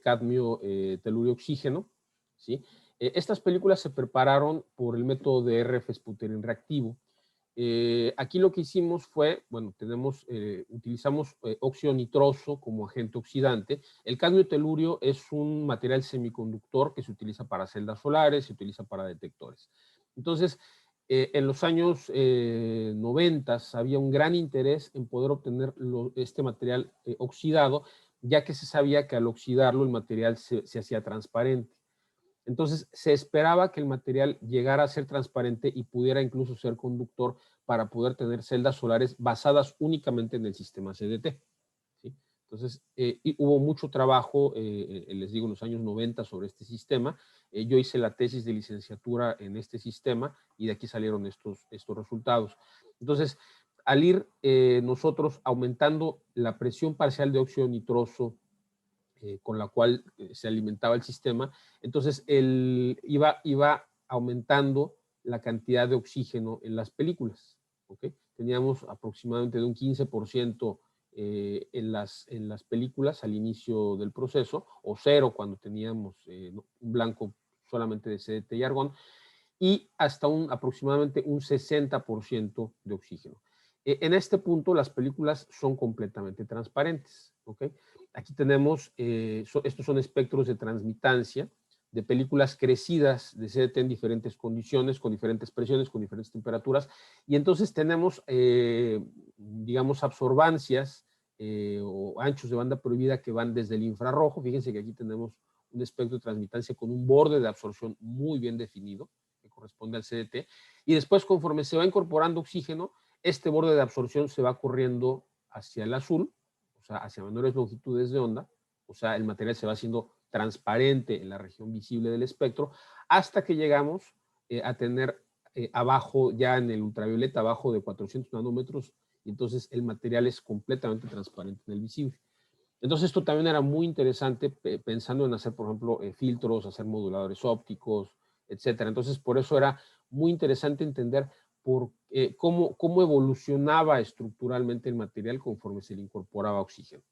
cadmio, telurio, oxígeno, ¿sí? Estas películas se prepararon por el método de RF sputtering reactivo. Aquí lo que hicimos fue, bueno, utilizamos óxido nitroso como agente oxidante. El cadmio telurio es un material semiconductor que se utiliza para celdas solares, se utiliza para detectores. Entonces, en los años 90 había un gran interés en poder obtener este material oxidado, ya que se sabía que al oxidarlo el material se hacía transparente. Entonces, se esperaba que el material llegara a ser transparente y pudiera incluso ser conductor para poder tener celdas solares basadas únicamente en el sistema CDT, ¿sí? Entonces, hubo mucho trabajo, les digo, en los años 90 sobre este sistema. Yo hice la tesis de licenciatura en este sistema y de aquí salieron estos resultados. Entonces, al ir nosotros aumentando la presión parcial de óxido nitroso con la cual se alimentaba el sistema, entonces iba aumentando la cantidad de oxígeno en las películas, ¿okay? Teníamos aproximadamente de un 15% en las películas al inicio del proceso, o 0 cuando teníamos un blanco solamente de CDT y argón, y hasta aproximadamente un 60% de oxígeno. En este punto las películas son completamente transparentes, ¿ok? Aquí tenemos, estos son espectros de transmitancia de películas crecidas de CDT en diferentes condiciones, con diferentes presiones, con diferentes temperaturas, y entonces tenemos, digamos, absorbancias o anchos de banda prohibida que van desde el infrarrojo. Fíjense que aquí tenemos un espectro de transmitancia con un borde de absorción muy bien definido, que corresponde al CDT, y después conforme se va incorporando oxígeno, este borde de absorción se va corriendo hacia el azul, o sea, hacia menores longitudes de onda, o sea, el material se va haciendo transparente en la región visible del espectro, hasta que llegamos a tener abajo, ya en el ultravioleta, abajo de 400 nanómetros, y entonces el material es completamente transparente en el visible. Entonces esto también era muy interesante pensando en hacer, por ejemplo, filtros, hacer moduladores ópticos, etcétera. Entonces por eso era muy interesante entender cómo evolucionaba estructuralmente el material conforme se le incorporaba oxígeno.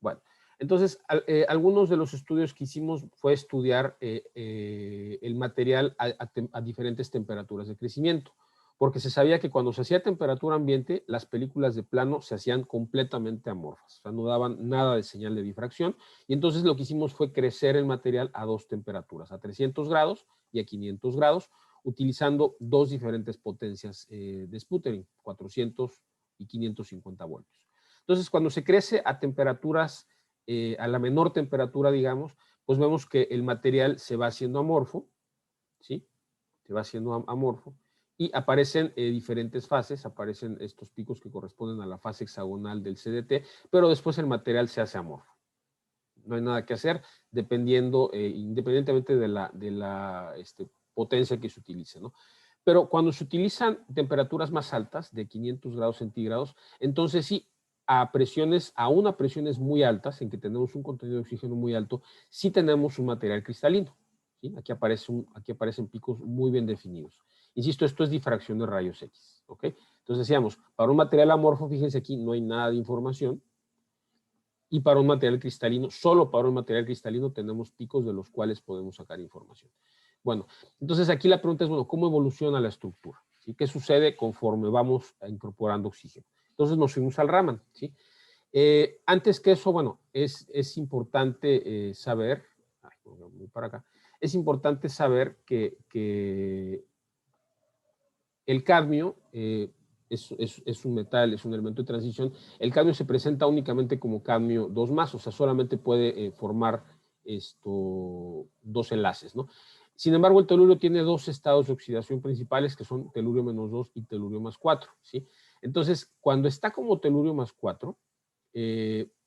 Bueno, Entonces, algunos de los estudios que hicimos fue estudiar el material a diferentes temperaturas de crecimiento, porque se sabía que cuando se hacía temperatura ambiente, las películas de plano se hacían completamente amorfas, o sea, no daban nada de señal de difracción, y entonces lo que hicimos fue crecer el material a dos temperaturas, a 300 grados y a 500 grados, utilizando dos diferentes potencias de sputtering, 400 y 550 voltios. Entonces, cuando se crece a temperaturas a la menor temperatura, digamos, pues vemos que el material se va haciendo amorfo, ¿sí? Se va haciendo amorfo y aparecen diferentes fases, aparecen estos picos que corresponden a la fase hexagonal del CDT, pero después el material se hace amorfo. No hay nada que hacer, independientemente de la potencia que se utilice, ¿no? Pero cuando se utilizan temperaturas más altas, de 500 grados centígrados, entonces sí, aún a presiones muy altas, en que tenemos un contenido de oxígeno muy alto, sí tenemos un material cristalino. ¿Sí? Aquí aparecen picos muy bien definidos. Insisto, esto es difracción de rayos X. ¿Ok? Entonces decíamos, para un material amorfo, fíjense aquí, no hay nada de información. Y para un material cristalino, solo para un material cristalino tenemos picos de los cuales podemos sacar información. Bueno, entonces aquí la pregunta es, bueno, ¿cómo evoluciona la estructura? ¿Sí? ¿Qué sucede conforme vamos incorporando oxígeno? Entonces nos fuimos al Raman, ¿sí? Antes que eso, bueno, es importante saber, voy para acá, es importante saber que el cadmio es un metal, es un elemento de transición. El cadmio se presenta únicamente como cadmio 2+, o sea, solamente puede formar dos enlaces, ¿no? Sin embargo, el telurio tiene dos estados de oxidación principales, que son telurio -2 y telurio +4, ¿sí? Entonces, cuando está como telurio +4,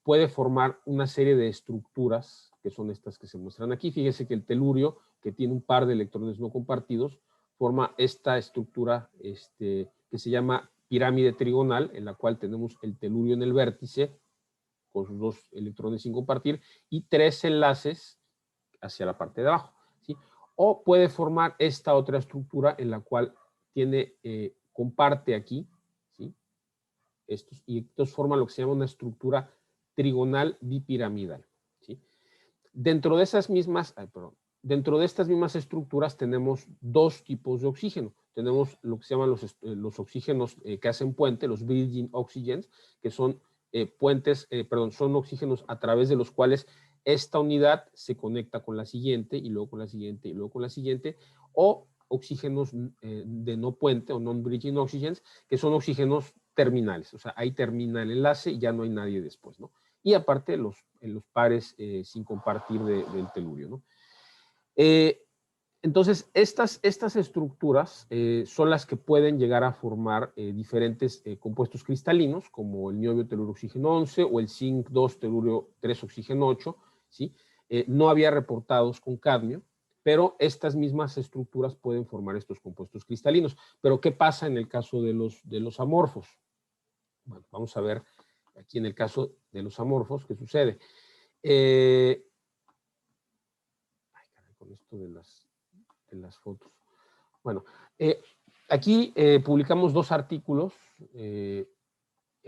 puede formar una serie de estructuras, que son estas que se muestran aquí. Fíjese que el telurio, que tiene un par de electrones no compartidos, forma esta estructura que se llama pirámide trigonal, en la cual tenemos el telurio en el vértice, con sus dos electrones sin compartir, y tres enlaces hacia la parte de abajo, ¿sí? O puede formar esta otra estructura en la cual comparte aquí, ¿sí? Y estos forman lo que se llama una estructura trigonal bipiramidal, ¿sí? Dentro de estas mismas tenemos dos tipos de oxígeno. Tenemos lo que se llaman los oxígenos que hacen puente, los bridging oxygens, que son son oxígenos a través de los cuales esta unidad se conecta con la siguiente y luego con la siguiente y luego con la siguiente, o oxígenos de no puente o non-bridging oxygens, que son oxígenos terminales, o sea, ahí termina el enlace y ya no hay nadie después, ¿no? Y aparte los pares sin compartir del telurio, ¿no? Entonces, estas estructuras son las que pueden llegar a formar diferentes compuestos cristalinos, como el niobio teluro oxígeno 11 o el zinc 2 telurio 3 oxígeno 8, ¿sí? No había reportados con cadmio, pero estas mismas estructuras pueden formar estos compuestos cristalinos. Pero, ¿qué pasa en el caso de los amorfos? Bueno, vamos a ver aquí en el caso de los amorfos qué sucede. Con esto de las fotos. Bueno, aquí publicamos dos artículos en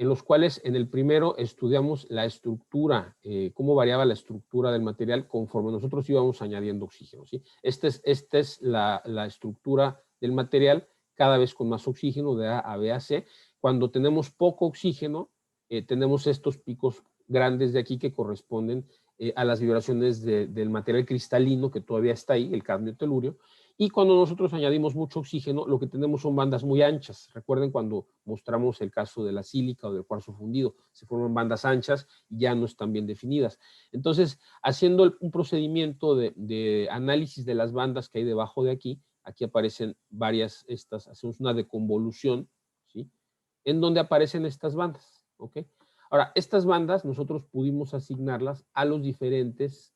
los cuales en el primero estudiamos la estructura, cómo variaba la estructura del material conforme nosotros íbamos añadiendo oxígeno, ¿sí? Esta es la estructura del material cada vez con más oxígeno de A a B a C. Cuando tenemos poco oxígeno, tenemos estos picos grandes de aquí que corresponden a las vibraciones del material cristalino que todavía está ahí, el cadmio telurio, y cuando nosotros añadimos mucho oxígeno, lo que tenemos son bandas muy anchas. Recuerden cuando mostramos el caso de la sílica o del cuarzo fundido, se forman bandas anchas y ya no están bien definidas. Entonces, haciendo un procedimiento de análisis de las bandas que hay debajo de aquí aparecen hacemos una deconvolución, ¿sí? En donde aparecen estas bandas, ¿ok? Ahora, estas bandas nosotros pudimos asignarlas a las diferentes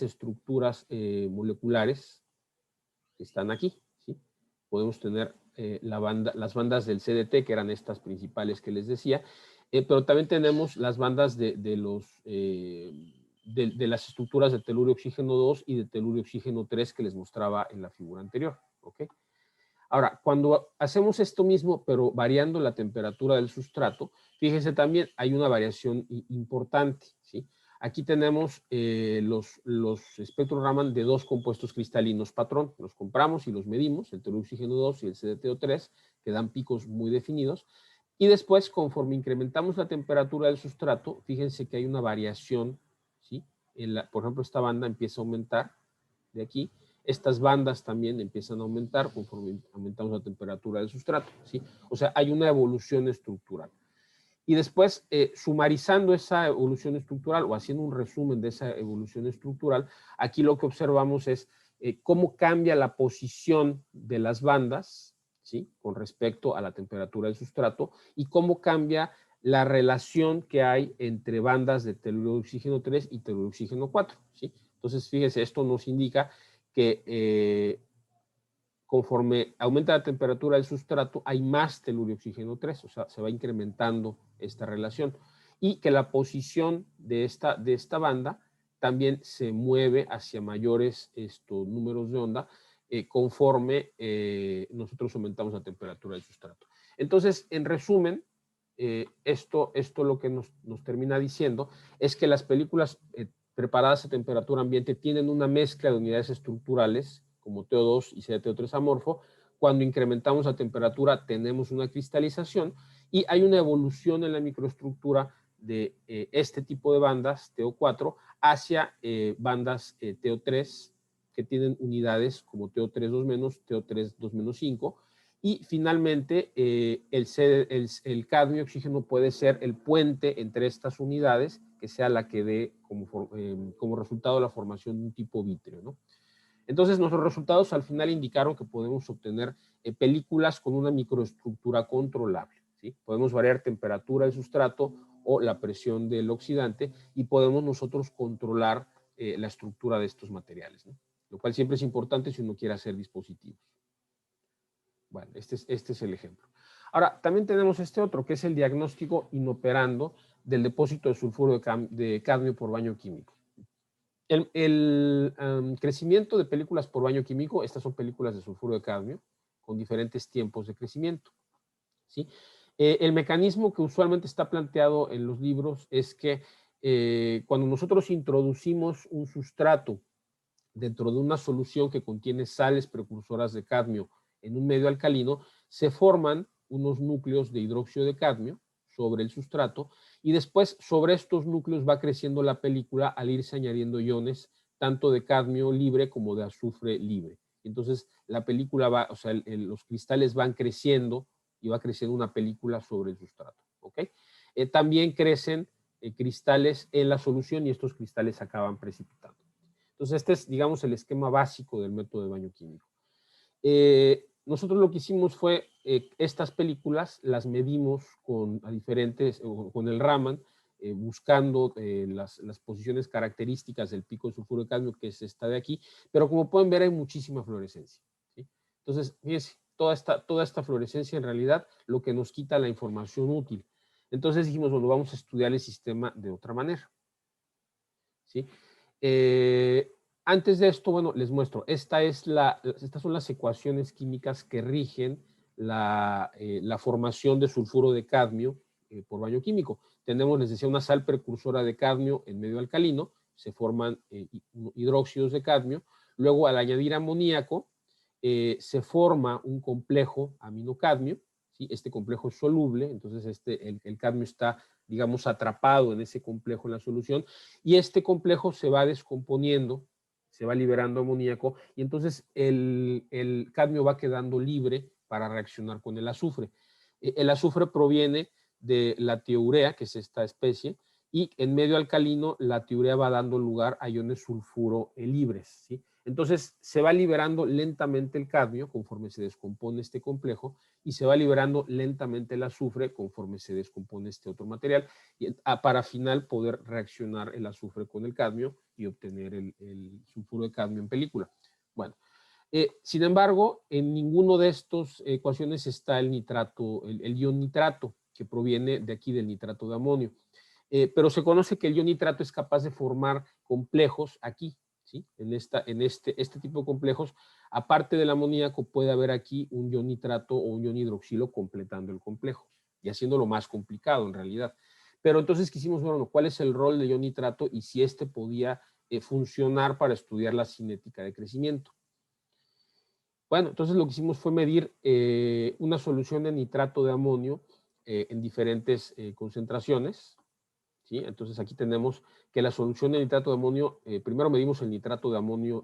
estructuras moleculares que están aquí, ¿sí? Podemos tener las bandas del CDT, que eran estas principales que les decía, pero también tenemos las bandas de las estructuras de telurio oxígeno 2 y de telurio oxígeno 3 que les mostraba en la figura anterior, ¿ok? Ahora, cuando hacemos esto mismo, pero variando la temperatura del sustrato, fíjense también, hay una variación importante, ¿sí? Aquí tenemos los espectros Raman de dos compuestos cristalinos patrón. Los compramos y los medimos, el teluroxígeno 2 y el CdTO3, que dan picos muy definidos. Y después, conforme incrementamos la temperatura del sustrato, fíjense que hay una variación, ¿sí? Por ejemplo, esta banda empieza a aumentar de aquí. Estas bandas también empiezan a aumentar conforme aumentamos la temperatura del sustrato, ¿sí? O sea, hay una evolución estructural. Y después, sumarizando esa evolución estructural o haciendo un resumen de esa evolución estructural, aquí lo que observamos es cómo cambia la posición de las bandas, ¿sí? Con respecto a la temperatura del sustrato y cómo cambia la relación que hay entre bandas de teluro de oxígeno 3 y teluro de oxígeno 4, ¿sí? Entonces, fíjense, esto nos indica que conforme aumenta la temperatura del sustrato, hay más teluro de oxígeno 3, o sea, se va incrementando esta relación. Y que la posición de esta banda también se mueve hacia mayores números de onda conforme nosotros aumentamos la temperatura del sustrato. Entonces, en resumen, esto lo que nos termina diciendo es que las películas preparadas a temperatura ambiente tienen una mezcla de unidades estructurales como TO2 y CdTO3 amorfo. Cuando incrementamos la temperatura tenemos una cristalización y hay una evolución en la microestructura de este tipo de bandas, TO4, hacia bandas TO3 que tienen unidades como TO3 2-, TO3 2-5, y finalmente el cadmio oxígeno puede ser el puente entre estas unidades que sea la que dé como resultado la formación de un tipo vítreo, ¿no? Entonces, nuestros resultados al final indicaron que podemos obtener películas con una microestructura controlable, ¿sí? Podemos variar temperatura del sustrato o la presión del oxidante y podemos nosotros controlar la estructura de estos materiales, ¿no? Lo cual siempre es importante si uno quiere hacer dispositivos. Bueno, este es el ejemplo. Ahora, también tenemos este otro, que es el diagnóstico inoperando del depósito de sulfuro de cadmio por baño químico. El crecimiento de películas por baño químico, estas son películas de sulfuro de cadmio con diferentes tiempos de crecimiento, ¿sí? El mecanismo que usualmente está planteado en los libros es que cuando nosotros introducimos un sustrato dentro de una solución que contiene sales precursoras de cadmio en un medio alcalino, se forman unos núcleos de hidróxido de cadmio sobre el sustrato y después sobre estos núcleos va creciendo la película al irse añadiendo iones tanto de cadmio libre como de azufre libre. Entonces la película va, o sea, los cristales van creciendo y va creciendo una película sobre el sustrato, ¿ok? También crecen cristales en la solución y estos cristales acaban precipitando. Entonces este es, digamos, el esquema básico del método de baño químico. Nosotros lo que hicimos fue, estas películas las medimos con el Raman, buscando las posiciones características del pico de sulfuro de cadmio, que es esta de aquí, pero como pueden ver hay muchísima fluorescencia, ¿sí? Entonces, fíjense, toda esta fluorescencia en realidad lo que nos quita la información útil. Entonces dijimos, bueno, vamos a estudiar el sistema de otra manera, ¿sí? Antes de esto, bueno, les muestro, estas son las ecuaciones químicas que rigen la formación de sulfuro de cadmio por baño químico. Tenemos, les decía, una sal precursora de cadmio en medio alcalino, se forman hidróxidos de cadmio, luego al añadir amoníaco se forma un complejo aminocadmio, ¿sí? Este complejo es soluble, entonces el cadmio está, digamos, atrapado en ese complejo en la solución, y este complejo se va descomponiendo, se va liberando amoníaco, y entonces el cadmio va quedando libre para reaccionar con el azufre. El azufre proviene de la tiourea, que es esta especie, y en medio alcalino la tiourea va dando lugar a iones sulfuro libres, ¿sí? Entonces se va liberando lentamente el cadmio conforme se descompone este complejo y se va liberando lentamente el azufre conforme se descompone este otro material para al final poder reaccionar el azufre con el cadmio y obtener el sulfuro de cadmio en película. Bueno, sin embargo, en ninguno de estas ecuaciones está el nitrato, el ion nitrato, que proviene de aquí del nitrato de amonio. Pero se conoce que el ion nitrato es capaz de formar complejos aquí, ¿sí? Este tipo de complejos, aparte del amoníaco, puede haber aquí un ion nitrato o un ion hidroxilo completando el complejo y haciéndolo más complicado en realidad. Pero entonces quisimos ver, bueno, cuál es el rol del ion nitrato y si este podía funcionar para estudiar la cinética de crecimiento. Bueno, entonces lo que hicimos fue medir una solución de nitrato de amonio en diferentes concentraciones, ¿sí? Entonces aquí tenemos que la solución de nitrato de amonio, primero medimos el nitrato de amonio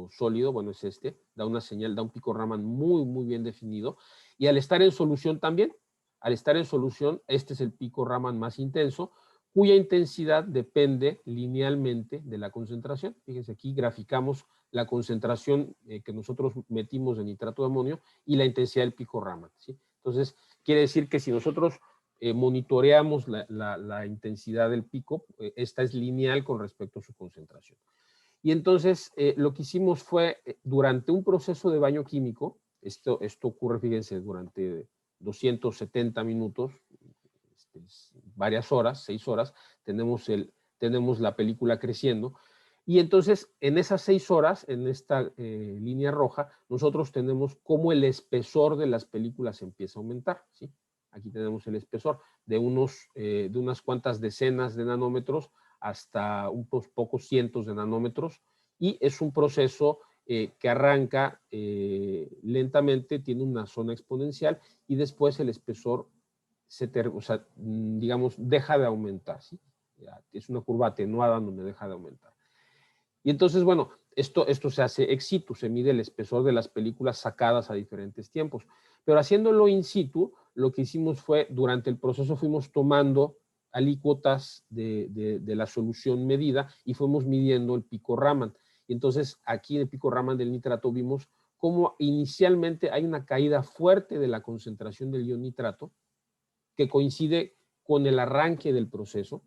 sólido, bueno, es este, da una señal, da un pico Raman muy, muy bien definido, y al estar en solución también, al estar en solución, este es el pico Raman más intenso, cuya intensidad depende linealmente de la concentración. Fíjense, aquí graficamos la concentración que nosotros metimos de nitrato de amonio y la intensidad del pico Raman, ¿sí? Entonces, quiere decir que si nosotros monitoreamos la intensidad del pico, esta es lineal con respecto a su concentración. Y entonces lo que hicimos fue, durante un proceso de baño químico, esto ocurre, fíjense, durante 270 minutos, varias horas, 6 horas, tenemos la película creciendo, y entonces en esas 6 horas, en esta línea roja, nosotros tenemos cómo el espesor de las películas empieza a aumentar, ¿sí? Aquí tenemos el espesor de unas cuantas decenas de nanómetros hasta unos pocos cientos de nanómetros, y es un proceso que arranca lentamente, tiene una zona exponencial, y después el espesor digamos, deja de aumentar, ¿sí? Es una curva atenuada donde deja de aumentar. Y entonces, bueno, esto se hace ex situ, se mide el espesor de las películas sacadas a diferentes tiempos. Pero haciéndolo in situ, lo que hicimos fue, durante el proceso fuimos tomando alícuotas de la solución medida y fuimos midiendo el pico Raman. Y entonces aquí en el pico Raman del nitrato vimos cómo inicialmente hay una caída fuerte de la concentración del ion nitrato, que coincide con el arranque del proceso,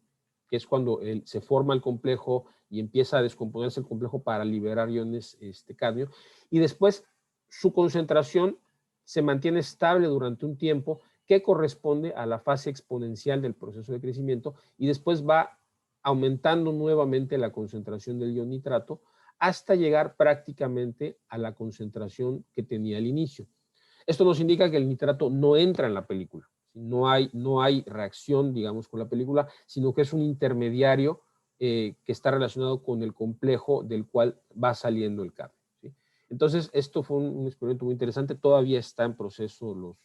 que es cuando se forma el complejo y empieza a descomponerse el complejo para liberar iones cadmio, y después su concentración se mantiene estable durante un tiempo que corresponde a la fase exponencial del proceso de crecimiento, y después va aumentando nuevamente la concentración del ion nitrato hasta llegar prácticamente a la concentración que tenía al inicio. Esto nos indica que el nitrato no entra en la película. No hay reacción, digamos, con la película, sino que es un intermediario que está relacionado con el complejo del cual va saliendo el cadmio, ¿sí? Entonces, esto fue un experimento muy interesante. Todavía está en proceso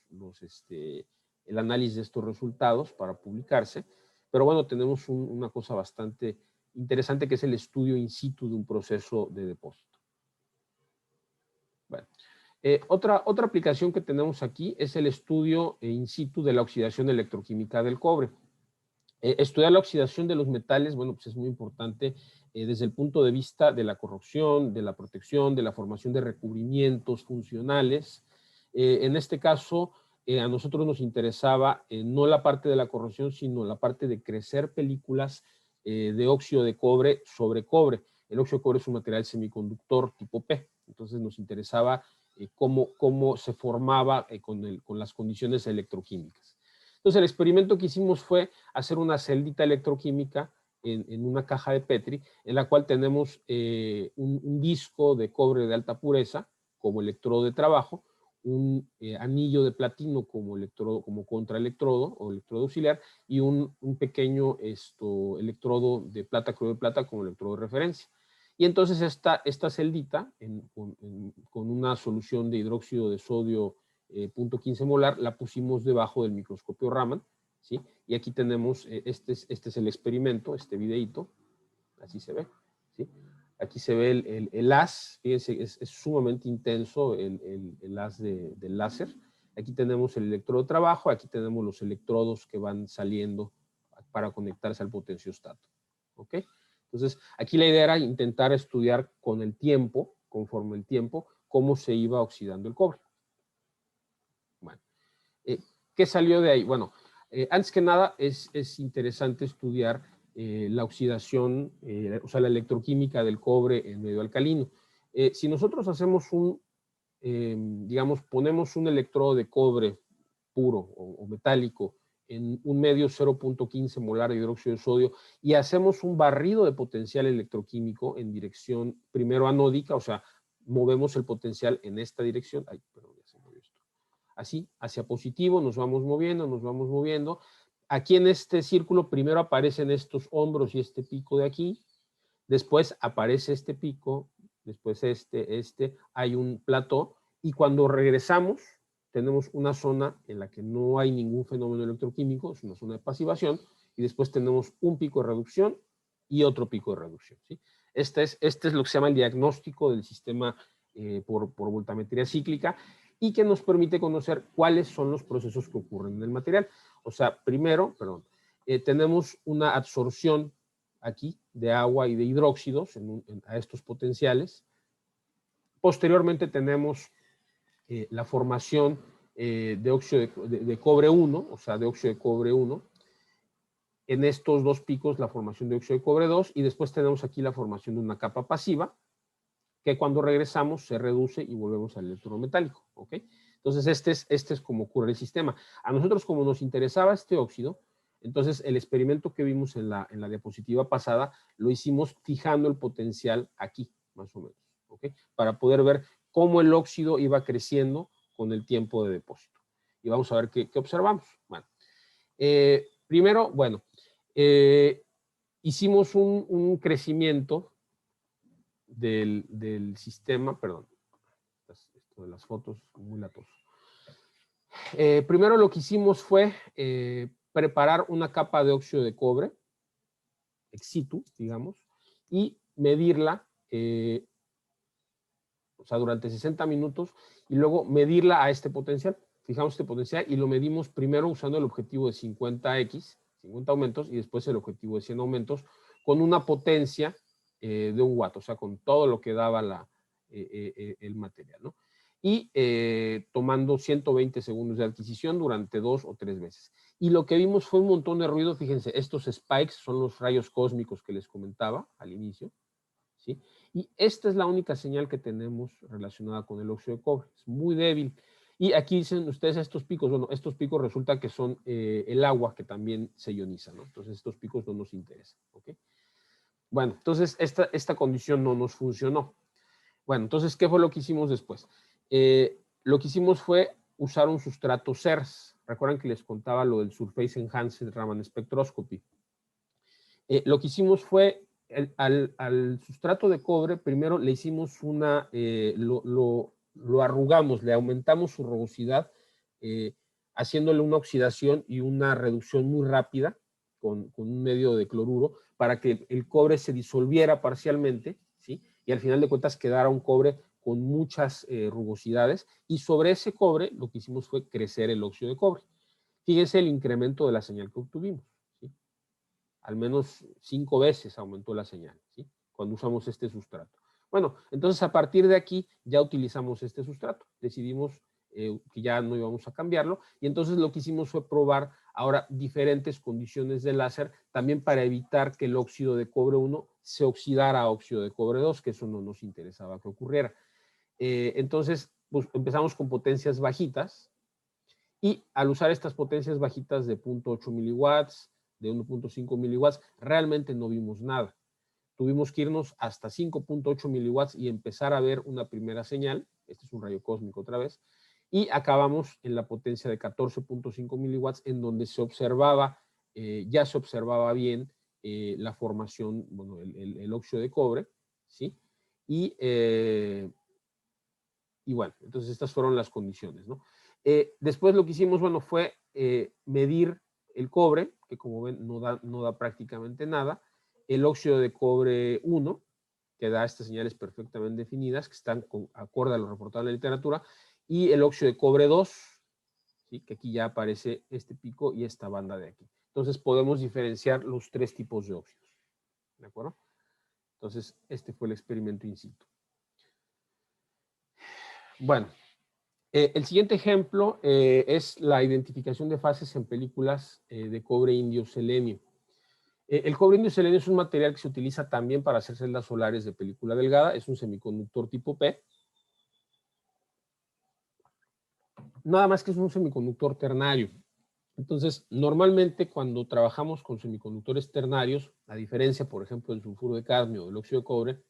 el análisis de estos resultados para publicarse, pero bueno, tenemos una cosa bastante interesante, que es el estudio in situ de un proceso de depósito. Bueno. Otra aplicación que tenemos aquí es el estudio in situ de la oxidación electroquímica del cobre. Estudiar la oxidación de los metales, bueno, pues es muy importante desde el punto de vista de la corrosión, de la protección, de la formación de recubrimientos funcionales. En este caso, a nosotros nos interesaba no la parte de la corrosión, sino la parte de crecer películas de óxido de cobre sobre cobre. El óxido de cobre es un material semiconductor tipo P, entonces nos interesaba cómo se formaba con las condiciones electroquímicas. Entonces el experimento que hicimos fue hacer una celdita electroquímica en una caja de Petri, en la cual tenemos un disco de cobre de alta pureza como electrodo de trabajo, un anillo de platino como contraelectrodo o electrodo auxiliar, y un pequeño electrodo de plata, crudo de plata, como electrodo de referencia. Y entonces esta celdita, con una solución de hidróxido de sodio 0.15 molar, la pusimos debajo del microscopio Raman, ¿sí? Y aquí tenemos, este es el experimento, este videíto, así se ve, ¿sí? Aquí se ve el haz, fíjense, es sumamente intenso el haz del láser. Aquí tenemos el electrodo de trabajo, aquí tenemos los electrodos que van saliendo para conectarse al potenciostato, ¿ok? Entonces, aquí la idea era intentar estudiar con el tiempo, conforme el tiempo, cómo se iba oxidando el cobre. Bueno, ¿qué salió de ahí? Bueno, antes que nada es interesante estudiar la oxidación, o sea, la electroquímica del cobre en medio alcalino. Si nosotros hacemos digamos, ponemos un electrodo de cobre puro o metálico en un medio 0.15 molar de hidróxido de sodio y hacemos un barrido de potencial electroquímico en dirección primero anódica, o sea, movemos el potencial en esta dirección. Ay, perdón, ya se movió esto. Así, hacia positivo, nos vamos moviendo, Aquí en este círculo primero aparecen estos hombros y este pico de aquí, después aparece este pico, después hay un plató, y cuando regresamos tenemos una zona en la que no hay ningún fenómeno electroquímico, es una zona de pasivación, y después tenemos un pico de reducción y otro pico de reducción, ¿sí? Este es lo que se llama el diagnóstico del sistema por voltametría cíclica, y que nos permite conocer cuáles son los procesos que ocurren en el material. O sea, primero, tenemos una absorción aquí de agua y de hidróxidos a estos potenciales. Posteriormente tenemos la formación de óxido de cobre 1, o sea, de óxido de cobre 1. En estos dos picos la formación de óxido de cobre 2, y después tenemos aquí la formación de una capa pasiva, que cuando regresamos se reduce y volvemos al electrodo metálico, ¿ok? Entonces este es como ocurre el sistema. A nosotros, como nos interesaba este óxido, entonces el experimento que vimos en la diapositiva pasada lo hicimos fijando el potencial aquí, más o menos, ¿ok? Para poder ver cómo el óxido iba creciendo con el tiempo de depósito. Y vamos a ver qué observamos. Bueno, primero, bueno, hicimos un crecimiento del sistema, perdón, esto de las fotos, muy latoso. Primero lo que hicimos fue preparar una capa de óxido de cobre, ex situ, digamos, y medirla, o sea, durante 60 minutos, y luego medirla a este potencial. Fijamos este potencial y lo medimos primero usando el objetivo de 50x, 50 aumentos, y después el objetivo de 100 aumentos, con una potencia de 1 watt, o sea, con todo lo que daba el material, ¿no? Y tomando 120 segundos de adquisición durante 2 o 3 veces. Y lo que vimos fue un montón de ruido. Fíjense, estos spikes son los rayos cósmicos que les comentaba al inicio, ¿sí? Y esta es la única señal que tenemos relacionada con el óxido de cobre. Es muy débil. Y aquí dicen ustedes estos picos. Bueno, estos picos resulta que son el agua que también se ioniza, ¿no? Entonces estos picos no nos interesan, ¿ok? Bueno, entonces esta condición no nos funcionó. Bueno, entonces, ¿qué fue lo que hicimos después? Lo que hicimos fue usar un sustrato CERS. Recuerdan que les contaba lo del Surface Enhanced Raman Spectroscopy. Lo que hicimos fue, al sustrato de cobre, primero le hicimos lo arrugamos, le aumentamos su rugosidad, haciéndole una oxidación y una reducción muy rápida con un medio de cloruro para que el cobre se disolviera parcialmente, ¿sí? Y al final de cuentas quedara un cobre con muchas rugosidades, y sobre ese cobre lo que hicimos fue crecer el óxido de cobre. Fíjense el incremento de la señal que obtuvimos, ¿sí? Al menos 5 veces aumentó la señal, ¿sí? Cuando usamos este sustrato. Bueno, entonces a partir de aquí ya utilizamos este sustrato. Decidimos que ya no íbamos a cambiarlo, y entonces lo que hicimos fue probar ahora diferentes condiciones de láser, también para evitar que el óxido de cobre 1 se oxidara a óxido de cobre 2, que eso no nos interesaba que ocurriera. Entonces, pues empezamos con potencias bajitas, y al usar estas potencias bajitas de 0.8 miliwatts, de 1.5 miliwatts, realmente no vimos nada. Tuvimos que irnos hasta 5.8 miliwatts y empezar a ver una primera señal. Este es un rayo cósmico otra vez. Y acabamos en la potencia de 14.5 miliwatts, en donde se observaba, ya se observaba bien la formación, bueno, el óxido de cobre, ¿sí? Y bueno, entonces estas fueron las condiciones, ¿no? Después lo que hicimos, bueno, fue medir el cobre, que como ven no da prácticamente nada, el óxido de cobre 1, que da estas señales perfectamente definidas, que están acorde a lo reportado en la literatura, y el óxido de cobre 2, ¿sí? Que aquí ya aparece este pico y esta banda de aquí. Entonces podemos diferenciar los 3 tipos de óxidos, ¿de acuerdo? Entonces este fue el experimento in situ. Bueno, el siguiente ejemplo es la identificación de fases en películas de cobre indio selenio. El cobre indio selenio es un material que se utiliza también para hacer celdas solares de película delgada. Es un semiconductor tipo P. Nada más que es un semiconductor ternario. Entonces, normalmente cuando trabajamos con semiconductores ternarios, a diferencia, por ejemplo, del sulfuro de cadmio o del óxido de cobre,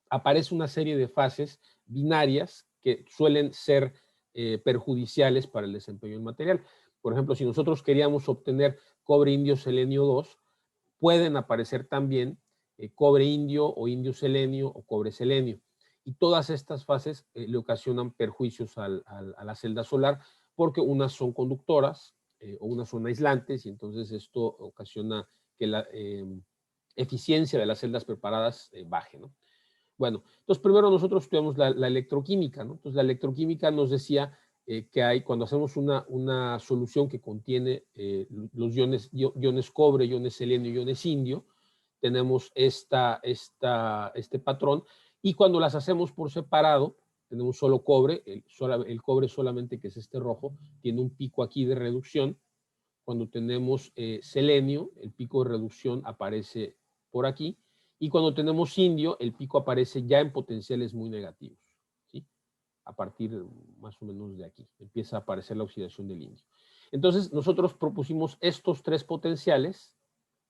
aparece una serie de fases binarias que suelen ser perjudiciales para el desempeño del material. Por ejemplo, si nosotros queríamos obtener cobre indio selenio 2, pueden aparecer también cobre indio o indio selenio o cobre selenio. Y todas estas fases le ocasionan perjuicios a la celda solar porque unas son conductoras o unas son aislantes y entonces esto ocasiona que la eficiencia de las celdas preparadas baje, ¿no? Bueno, entonces primero nosotros estudiamos la electroquímica, ¿no? Entonces la electroquímica nos decía que hay, cuando hacemos una solución que contiene los iones cobre, iones selenio, iones indio, tenemos este patrón, y cuando las hacemos por separado, tenemos solo cobre, el cobre solamente, que es este rojo, tiene un pico aquí de reducción. Cuando tenemos selenio, el pico de reducción aparece por aquí, y cuando tenemos indio, el pico aparece ya en potenciales muy negativos, ¿sí? A partir más o menos de aquí, empieza a aparecer la oxidación del indio. Entonces, nosotros propusimos estos tres potenciales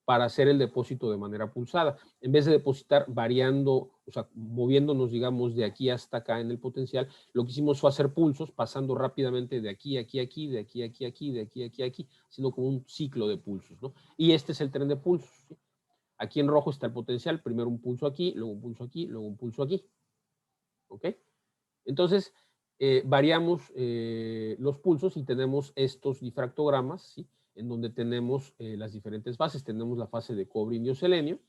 para hacer el depósito de manera pulsada. En vez de depositar variando, o sea, moviéndonos, digamos, de aquí hasta acá en el potencial, lo que hicimos fue hacer pulsos, pasando rápidamente de aquí a aquí, aquí, de aquí a aquí, aquí, de aquí a aquí, aquí, haciendo como un ciclo de pulsos, ¿no? Y este es el tren de pulsos, ¿sí? Aquí en rojo está el potencial, primero un pulso aquí, luego un pulso aquí, luego un pulso aquí, ¿ok? Entonces, variamos los pulsos y tenemos estos difractogramas, ¿sí? En donde tenemos las diferentes fases. Tenemos la fase de cobre indio selenio,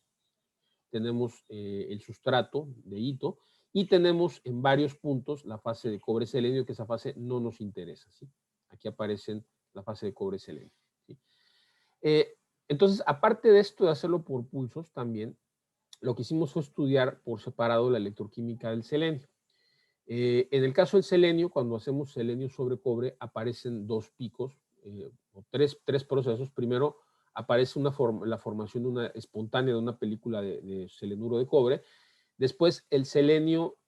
tenemos el sustrato de Ito, y tenemos en varios puntos la fase de cobre selenio, que esa fase no nos interesa, ¿sí? Aquí aparecen la fase de cobre selenio, ¿sí? Entonces, aparte de esto de hacerlo por pulsos, también lo que hicimos fue estudiar por separado la electroquímica del selenio. En el caso del selenio, cuando hacemos selenio sobre cobre, aparecen dos picos, o tres procesos. Primero, aparece la formación de una espontánea de una película de selenuro de cobre. Después, el selenio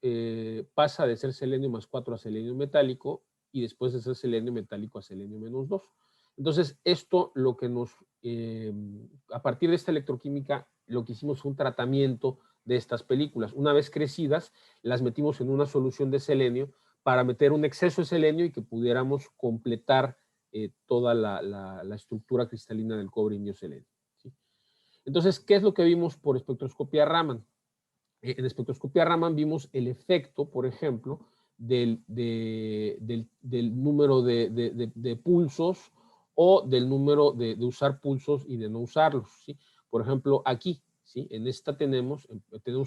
pasa de ser selenio más 4 a selenio metálico, y después de ser selenio metálico a selenio menos 2. Entonces, esto lo que a partir de esta electroquímica, lo que hicimos fue un tratamiento de estas películas. Una vez crecidas, las metimos en una solución de selenio para meter un exceso de selenio y que pudiéramos completar toda la estructura cristalina del cobre indio selenio, ¿sí? Entonces, ¿qué es lo que vimos por espectroscopía Raman? En espectroscopía Raman vimos el efecto, por ejemplo, del número de pulsos, o del número de usar pulsos y de no usarlos, ¿sí? Por ejemplo, aquí, ¿sí? En esta tenemos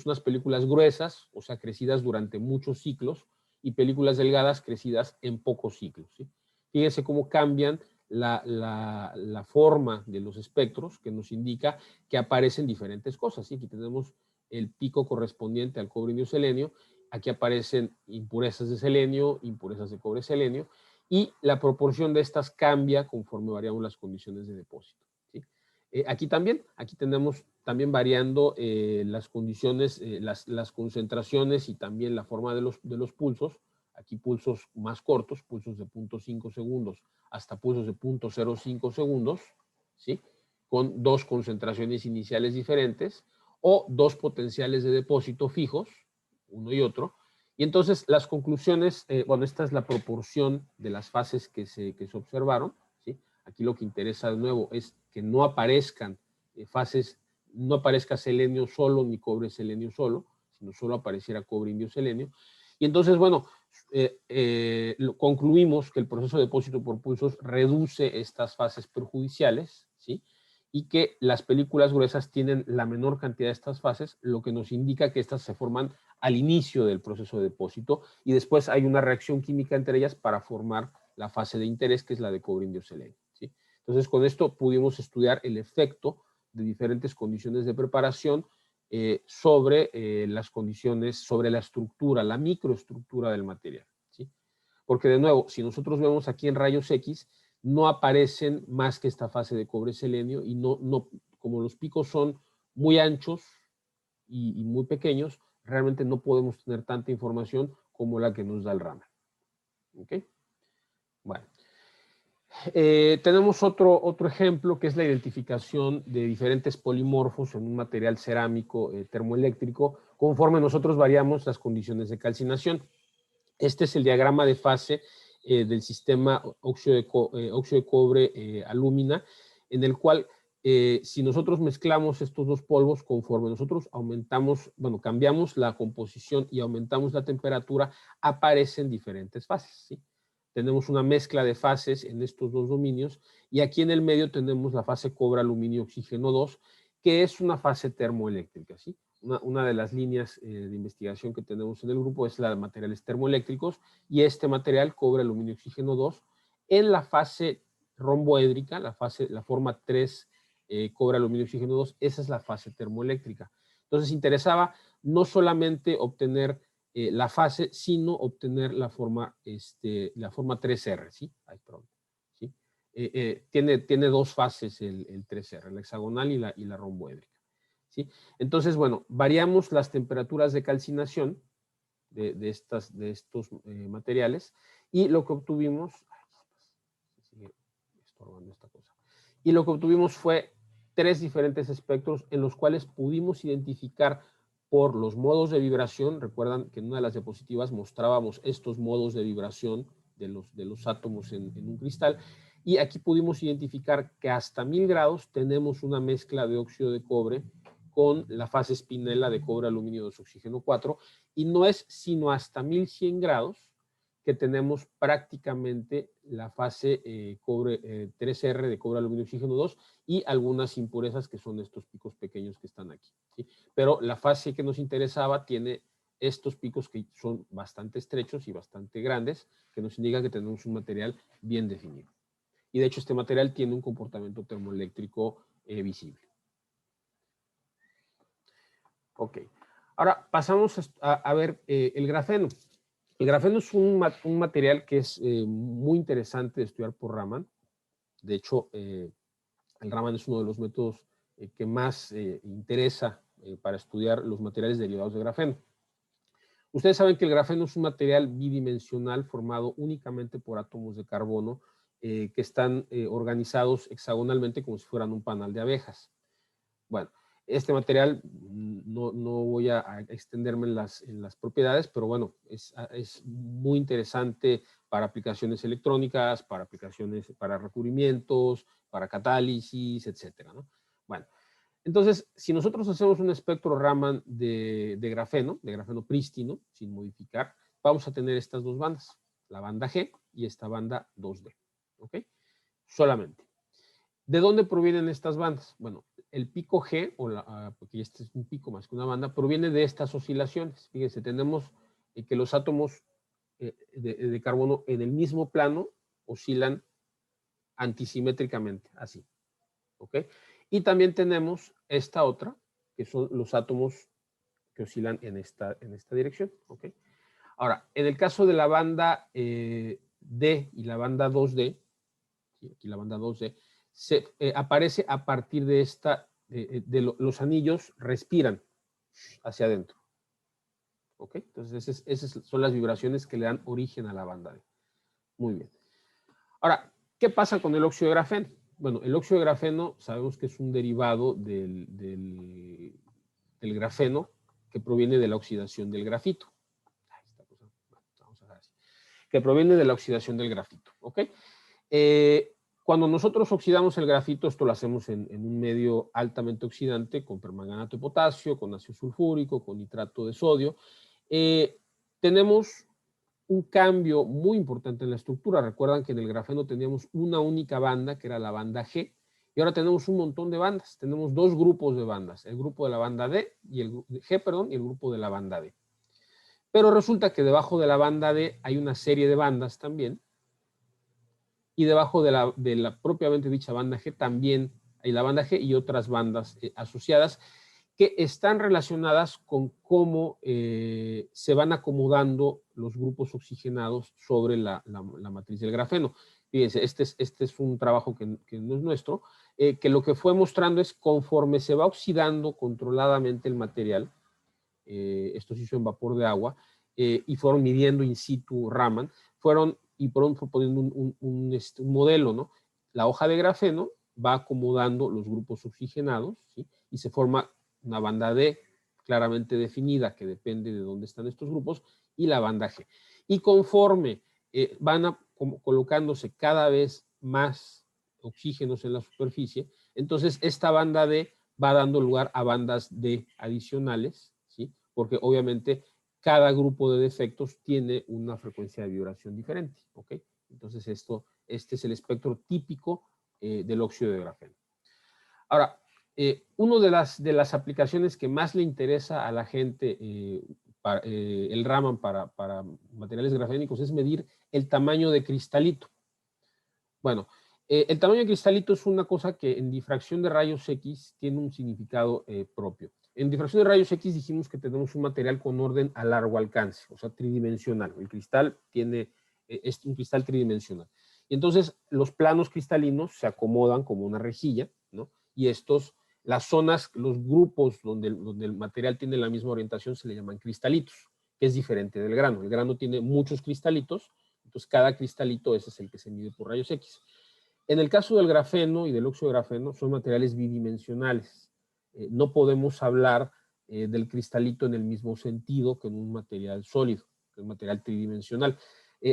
unas películas gruesas, o sea, crecidas durante muchos ciclos, y películas delgadas crecidas en pocos ciclos, ¿sí? Fíjense cómo cambian la forma de los espectros, que nos indica que aparecen diferentes cosas, ¿sí? Aquí tenemos el pico correspondiente al cobre indio selenio, aquí aparecen impurezas de selenio, impurezas de cobre selenio, y la proporción de estas cambia conforme variamos las condiciones de depósito, ¿sí? Aquí tenemos también variando las condiciones, las concentraciones y también la forma de los pulsos. Aquí pulsos más cortos, pulsos de 0.5 segundos hasta pulsos de 0.05 segundos, ¿sí? Con dos concentraciones iniciales diferentes, o dos potenciales de depósito fijos, uno y otro. Y entonces las conclusiones, bueno, esta es la proporción de las fases que se observaron, ¿sí? Aquí lo que interesa de nuevo es que no aparezcan fases, no aparezca selenio solo ni cobre selenio solo, sino solo apareciera cobre indio selenio. Y entonces, bueno, concluimos que el proceso de depósito por pulsos reduce estas fases perjudiciales, ¿sí? Y que las películas gruesas tienen la menor cantidad de estas fases, lo que nos indica que estas se forman al inicio del proceso de depósito, y después hay una reacción química entre ellas para formar la fase de interés, que es la de cobre indio selenio, ¿sí? Entonces, con esto pudimos estudiar el efecto de diferentes condiciones de preparación sobre las condiciones, sobre la estructura, la microestructura del material, ¿sí? Porque de nuevo, si nosotros vemos aquí en rayos X, no aparecen más que esta fase de cobre selenio, y como los picos son muy anchos y muy pequeños, realmente no podemos tener tanta información como la que nos da el Raman. ¿Ok? Bueno. Tenemos otro ejemplo, que es la identificación de diferentes polimorfos en un material cerámico termoeléctrico, conforme nosotros variamos las condiciones de calcinación. Este es el diagrama de fase del sistema óxido de cobre alúmina, en el cual si nosotros mezclamos estos dos polvos, conforme nosotros aumentamos, bueno, cambiamos la composición y aumentamos la temperatura, aparecen diferentes fases, ¿sí? Tenemos una mezcla de fases en estos dos dominios y aquí en el medio tenemos la fase cobre, aluminio, oxígeno 2, que es una fase termoeléctrica, ¿sí? Una de las líneas de investigación que tenemos en el grupo es la de materiales termoeléctricos y este material, cobre, aluminio, oxígeno 2, en la fase romboédrica, la forma 3, cobre, aluminio, oxígeno 2, esa es la fase termoeléctrica. Entonces interesaba no solamente obtener la fase, sino obtener la forma 3R, ¿sí? Ay, perdón, ¿sí? Tiene dos fases el 3R, la hexagonal y la romboédrica, ¿sí? Entonces, bueno, variamos las temperaturas de calcinación de estos materiales y lo que obtuvimos, sigue estorbando esta cosa, y lo que obtuvimos fue 3 diferentes espectros en los cuales pudimos identificar por los modos de vibración. Recuerdan que en una de las diapositivas mostrábamos estos modos de vibración de los átomos en un cristal, y aquí pudimos identificar que hasta 1000 grados tenemos una mezcla de óxido de cobre con la fase espinela de cobre, aluminio 2, oxígeno 4, y no es sino hasta 1100 grados que tenemos prácticamente la fase cobre 3R de cobre, aluminio, oxígeno 2 y algunas impurezas que son estos picos pequeños que están aquí, ¿sí? Pero la fase que nos interesaba tiene estos picos que son bastante estrechos y bastante grandes, que nos indica que tenemos un material bien definido. Y de hecho este material tiene un comportamiento termoeléctrico visible. Ok. Ahora pasamos a ver el grafeno. El grafeno es un material que es muy interesante de estudiar por Raman. De hecho, el Raman es uno de los métodos que más interesa para estudiar los materiales derivados de grafeno. Ustedes saben que el grafeno es un material bidimensional formado únicamente por átomos de carbono que están organizados hexagonalmente como si fueran un panal de abejas. Bueno, este material, no voy a extenderme en las propiedades, pero bueno, es muy interesante para aplicaciones electrónicas, para aplicaciones, para recubrimientos, para catálisis, etcétera, ¿no? Bueno, entonces, si nosotros hacemos un espectro Raman de grafeno prístino, sin modificar, vamos a tener estas dos bandas, la banda G y esta banda 2D, ¿ok? Solamente. ¿De dónde provienen estas bandas? Bueno, el pico G, porque este es un pico más que una banda, proviene de estas oscilaciones. Fíjense, tenemos que los átomos de carbono en el mismo plano oscilan antisimétricamente, así. ¿Ok? Y también tenemos esta otra, que son los átomos que oscilan en esta dirección. ¿Ok? Ahora, en el caso de la banda D y la banda 2D, aquí la banda 2D, aparece a partir de los anillos respiran hacia adentro. ¿Ok? Entonces, esas son las vibraciones que le dan origen a la banda D. Muy bien. Ahora, ¿qué pasa con el óxido de grafeno? Bueno, el óxido de grafeno sabemos que es un derivado del grafeno que proviene de la oxidación del grafito. Vamos a ver así. Que proviene de la oxidación del grafito. ¿Ok? Cuando nosotros oxidamos el grafito, esto lo hacemos en un medio altamente oxidante, con permanganato de potasio, con ácido sulfúrico, con nitrato de sodio, tenemos un cambio muy importante en la estructura. Recuerdan que en el grafeno teníamos una única banda, que era la banda G, y ahora tenemos un montón de bandas. Tenemos dos grupos de bandas, el grupo de la banda D y el G, perdón, y el grupo de la banda D. Pero resulta que debajo de la banda D hay una serie de bandas también, y debajo de la propiamente dicha banda G también hay la banda G y otras bandas asociadas que están relacionadas con cómo se van acomodando los grupos oxigenados sobre la matriz del grafeno. Fíjense, este es un trabajo que no es nuestro, que lo que fue mostrando es conforme se va oxidando controladamente el material, esto se hizo en vapor de agua, y fueron midiendo in situ Raman, y pronto poniendo un modelo, ¿no? La hoja de grafeno va acomodando los grupos oxigenados, ¿sí? Y se forma una banda D claramente definida que depende de dónde están estos grupos y la banda G. Y conforme van colocándose cada vez más oxígenos en la superficie. Entonces, esta banda D va dando lugar a bandas D adicionales, ¿sí? Porque obviamente cada grupo de defectos tiene una frecuencia de vibración diferente, ¿ok? Entonces, este es el espectro típico del óxido de grafeno. Ahora, una de las aplicaciones que más le interesa a la gente, el Raman para materiales grafénicos, es medir el tamaño de cristalito. Bueno, el tamaño de cristalito es una cosa que en difracción de rayos X tiene un significado propio. En difracción de rayos X dijimos que tenemos un material con orden a largo alcance, o sea, tridimensional. El cristal es un cristal tridimensional. Y entonces los planos cristalinos se acomodan como una rejilla, ¿no? Y las zonas, los grupos donde el material tiene la misma orientación se le llaman cristalitos, que es diferente del grano. El grano tiene muchos cristalitos, entonces cada cristalito ese es el que se mide por rayos X. En el caso del grafeno y del óxido de grafeno son materiales bidimensionales. No podemos hablar del cristalito en el mismo sentido que en un material sólido, que es un material tridimensional.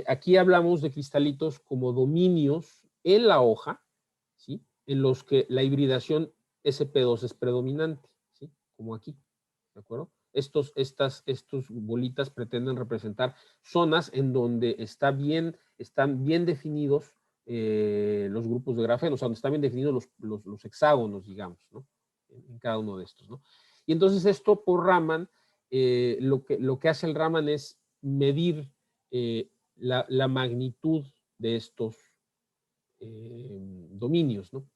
Aquí hablamos de cristalitos como dominios en la hoja, ¿sí? En los que la hibridación SP2 es predominante, ¿sí? Como aquí, ¿de acuerdo? Estos bolitas pretenden representar zonas en donde están bien definidos los grupos de grafeno, o sea, donde están bien definidos los hexágonos, digamos, ¿no? En cada uno de estos, ¿no? Y entonces esto por Raman, lo que hace el Raman es medir la magnitud de estos dominios, ¿no?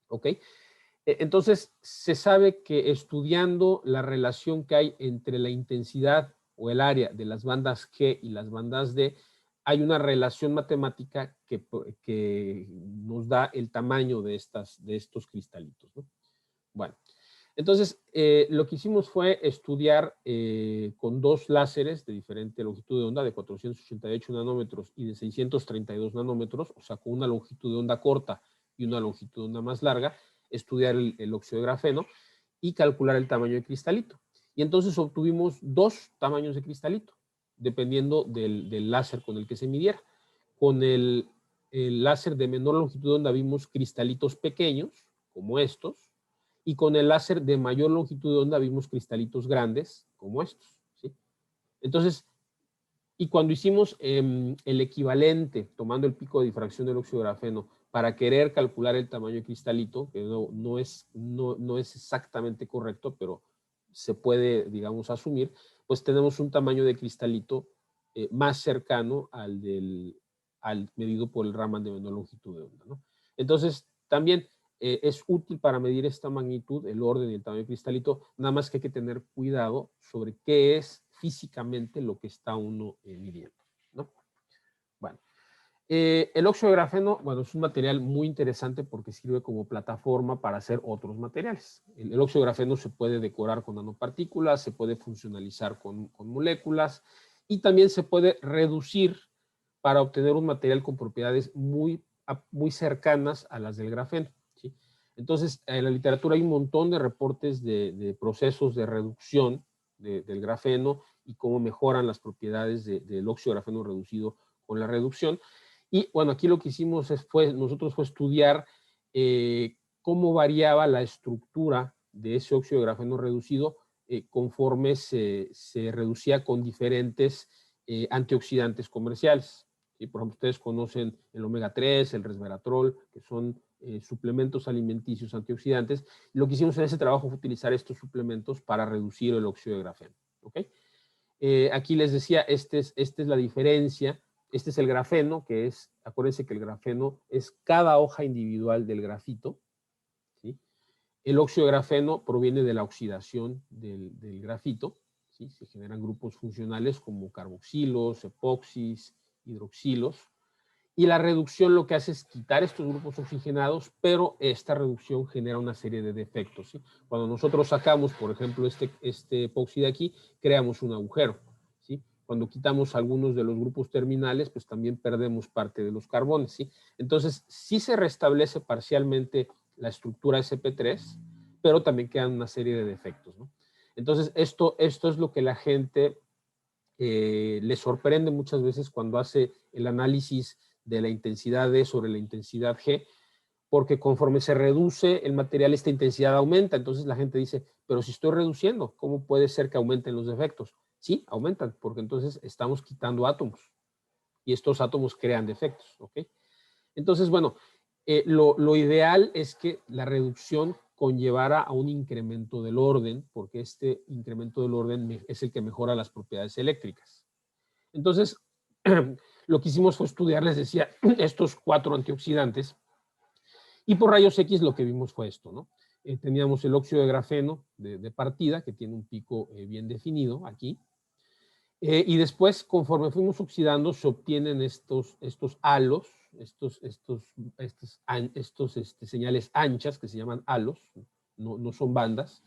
¿Ok? Entonces, se sabe que estudiando la relación que hay entre la intensidad o el área de las bandas G y las bandas D, hay una relación matemática que nos da el tamaño de estos cristalitos, ¿no? Bueno, entonces lo que hicimos fue estudiar con dos láseres de diferente longitud de onda, de 488 nanómetros y de 632 nanómetros, o sea, con una longitud de onda corta y una longitud de onda más larga, estudiar el óxido de grafeno y calcular el tamaño de cristalito. Y entonces obtuvimos dos tamaños de cristalito, dependiendo del láser con el que se midiera. Con el láser de menor longitud de onda vimos cristalitos pequeños, como estos, y con el láser de mayor longitud de onda vimos cristalitos grandes, como estos, ¿sí? Entonces, y cuando hicimos el equivalente, tomando el pico de difracción del óxido de grafeno, para querer calcular el tamaño de cristalito, que no es exactamente correcto, pero se puede, digamos, asumir, pues tenemos un tamaño de cristalito más cercano al medido por el Raman de menor longitud de onda, ¿no? Entonces, también es útil para medir esta magnitud, el orden y el tamaño de cristalito, nada más que hay que tener cuidado sobre qué es físicamente lo que está uno midiendo, ¿no? Bueno, el óxido de grafeno, bueno, es un material muy interesante porque sirve como plataforma para hacer otros materiales. El óxido de grafeno se puede decorar con nanopartículas, se puede funcionalizar con moléculas y también se puede reducir para obtener un material con propiedades muy cercanas a las del grafeno, ¿sí? Entonces, en la literatura hay un montón de reportes de procesos de reducción del grafeno y cómo mejoran las propiedades del óxido de grafeno reducido con la reducción. Y bueno, aquí lo que hicimos nosotros fue estudiar cómo variaba la estructura de ese óxido de grafeno reducido conforme se reducía con diferentes antioxidantes comerciales. ¿Sí? Por ejemplo, ustedes conocen el omega 3, el resveratrol, que son suplementos alimenticios antioxidantes. Lo que hicimos en ese trabajo fue utilizar estos suplementos para reducir el óxido de grafeno. ¿Okay? Aquí les decía, esta es la diferencia. Este es el grafeno, que es, acuérdense que el grafeno es cada hoja individual del grafito, ¿sí? El óxido de grafeno proviene de la oxidación del grafito, ¿sí? Se generan grupos funcionales como carboxilos, epoxis, hidroxilos, y la reducción lo que hace es quitar estos grupos oxigenados, pero esta reducción genera una serie de defectos, ¿sí? Cuando nosotros sacamos, por ejemplo, este epoxi de aquí, creamos un agujero, ¿sí? Cuando quitamos algunos de los grupos terminales, pues también perdemos parte de los carbones, ¿sí? Entonces, sí se restablece parcialmente la estructura SP3, pero también quedan una serie de defectos, ¿no? Entonces, esto es lo que la gente le sorprende muchas veces cuando hace el análisis de la intensidad D sobre la intensidad G, porque conforme se reduce el material, esta intensidad aumenta. Entonces la gente dice, pero si estoy reduciendo, ¿cómo puede ser que aumenten los defectos? Sí, aumentan, porque entonces estamos quitando átomos y estos átomos crean defectos, ¿ok? Entonces, bueno, lo ideal es que la reducción conllevara a un incremento del orden, porque este incremento del orden es el que mejora las propiedades eléctricas. Entonces, lo que hicimos fue estudiar, les decía, estos 4 antioxidantes, y por rayos X lo que vimos fue esto, ¿no? Teníamos el óxido de grafeno de partida, que tiene un pico bien definido aquí, y después, conforme fuimos oxidando, se obtienen estos halos, señales anchas que se llaman halos, no son bandas.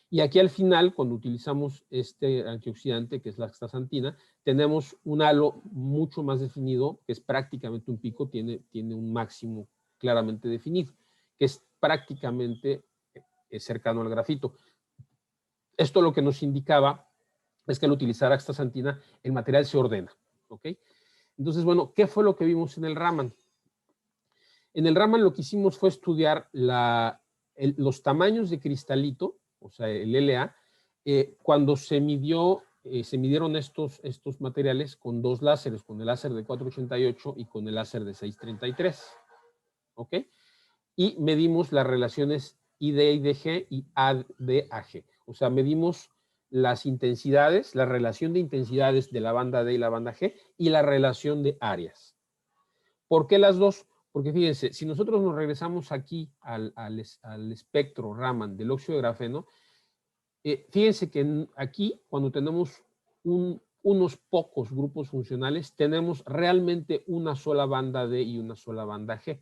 Y aquí al final, cuando utilizamos este antioxidante, que es la astaxantina, tenemos un halo mucho más definido, que es prácticamente un pico, tiene un máximo claramente definido, que es prácticamente cercano al grafito. Esto lo que nos indicaba es que al utilizar astaxantina, el material se ordena, ¿ok? Entonces, bueno, ¿qué fue lo que vimos en el Raman? En el Raman lo que hicimos fue estudiar los tamaños de cristalito, o sea, el LA, cuando se midieron estos materiales con 2 láseres, con el láser de 488 y con el láser de 633, ¿ok? Y medimos las relaciones ID/G y AD/AG, o sea, medimos las intensidades, la relación de intensidades de la banda D y la banda G y la relación de áreas. ¿Por qué las dos? Porque fíjense, si nosotros nos regresamos aquí al espectro Raman del óxido de grafeno, fíjense que aquí cuando tenemos unos pocos grupos funcionales, tenemos realmente una sola banda D y una sola banda G.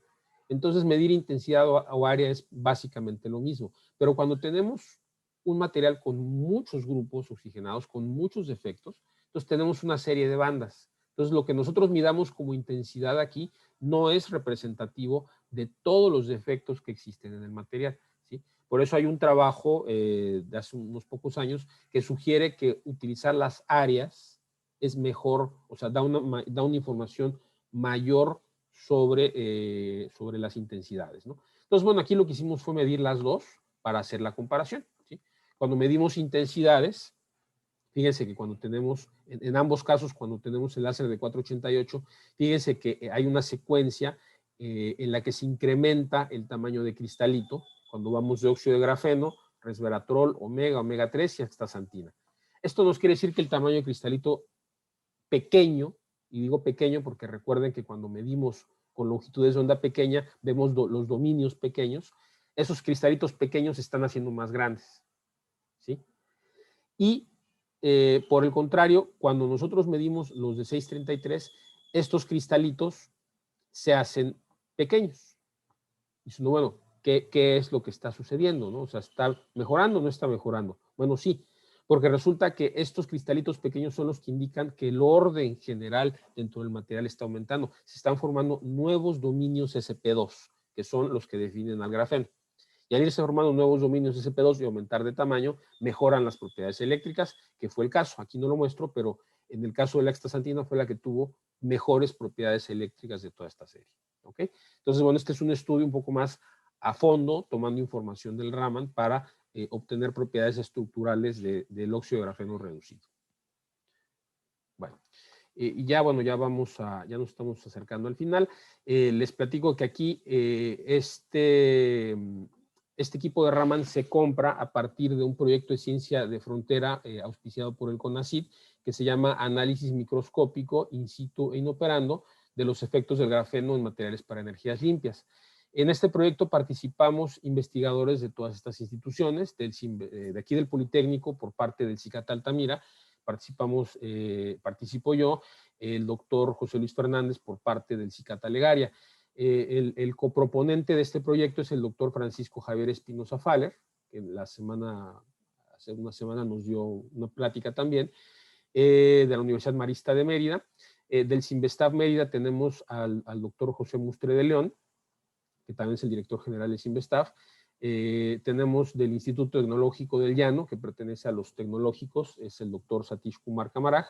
Entonces medir intensidad o área es básicamente lo mismo. Pero cuando tenemos un material con muchos grupos oxigenados, con muchos defectos, entonces tenemos una serie de bandas. Entonces lo que nosotros midamos como intensidad aquí no es representativo de todos los defectos que existen en el material, ¿sí? Por eso hay un trabajo de hace unos pocos años que sugiere que utilizar las áreas es mejor, o sea, da una información mayor sobre las intensidades, ¿no? Entonces, bueno, aquí lo que hicimos fue medir las dos para hacer la comparación, ¿sí? Cuando medimos intensidades, fíjense que cuando tenemos, en ambos casos, cuando tenemos el láser de 488, fíjense que hay una secuencia en la que se incrementa el tamaño de cristalito, cuando vamos de óxido de grafeno, resveratrol, omega, omega 3 y astaxantina. Esto nos quiere decir que el tamaño de cristalito pequeño, y digo pequeño porque recuerden que cuando medimos con longitudes de onda pequeña, vemos los dominios pequeños, esos cristalitos pequeños se están haciendo más grandes, ¿sí? Y por el contrario, cuando nosotros medimos los de 633, estos cristalitos se hacen pequeños. Diciendo, bueno, ¿qué es lo que está sucediendo? ¿No? O sea, ¿está mejorando o no está mejorando? Bueno, sí, porque resulta que estos cristalitos pequeños son los que indican que el orden general dentro del material está aumentando. Se están formando nuevos dominios SP2, que son los que definen al grafeno. Y al irse formando nuevos dominios SP2 y aumentar de tamaño, mejoran las propiedades eléctricas, que fue el caso. Aquí no lo muestro, pero en el caso de la astaxantina fue la que tuvo mejores propiedades eléctricas de toda esta serie. ¿Ok? Entonces, bueno, este es un estudio un poco más a fondo, tomando información del Raman para obtener propiedades estructurales del óxido de grafeno reducido. Bueno, y ya, bueno, ya nos estamos acercando al final. Les platico que aquí este equipo de Raman se compra a partir de un proyecto de ciencia de frontera auspiciado por el CONACYT, que se llama Análisis Microscópico in situ e inoperando de los efectos del grafeno en materiales para energías limpias. En este proyecto participamos investigadores de todas estas instituciones, de aquí del Politécnico por parte del CICAT Altamira, participo yo, el doctor José Luis Fernández por parte del CICAT Alegaria. El coproponente de este proyecto es el doctor Francisco Javier Espinosa Faller, que hace una semana nos dio una plática también, de la Universidad Marista de Mérida. Del CINVESTAF Mérida tenemos al doctor José Mustre de León, que también es el director general del CINVESTAF. Tenemos del Instituto Tecnológico del Llano, que pertenece a los tecnológicos, es el doctor Satish Kumar Kamaraj.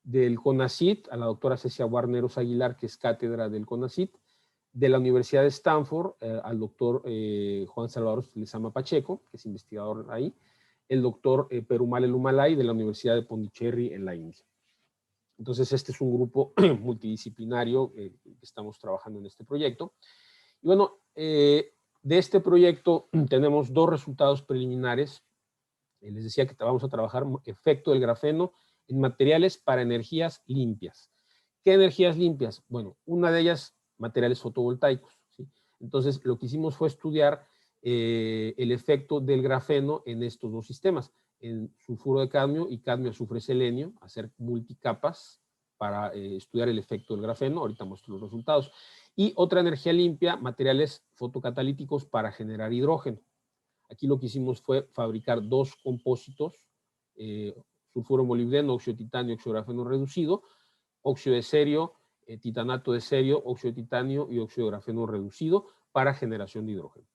del CONACYT, a la doctora Cecia Guarneros Aguilar, que es cátedra del CONACYT, de la Universidad de Stanford, al doctor Juan Salvador Lezama Pacheco, que es investigador ahí, el doctor Perumal Elumalai de la Universidad de Pondicherry en la India. Entonces, este es un grupo multidisciplinario que estamos trabajando en este proyecto. Y bueno, de este proyecto tenemos dos resultados preliminares. Les decía que vamos a trabajar efecto del grafeno en materiales para energías limpias. ¿Qué energías limpias? Bueno, una de ellas, materiales fotovoltaicos, ¿sí? Entonces, lo que hicimos fue estudiar el efecto del grafeno en estos dos sistemas, en sulfuro de cadmio y cadmio, azufre, selenio, hacer multicapas para estudiar el efecto del grafeno. Ahorita muestro los resultados. Y otra energía limpia, materiales fotocatalíticos para generar hidrógeno. Aquí lo que hicimos fue fabricar dos compósitos, sulfuro molibdeno, óxido de titanio, óxido de grafeno reducido, óxido de cerio, titanato de cerio, óxido de titanio y óxido de grafeno reducido para generación de hidrógeno.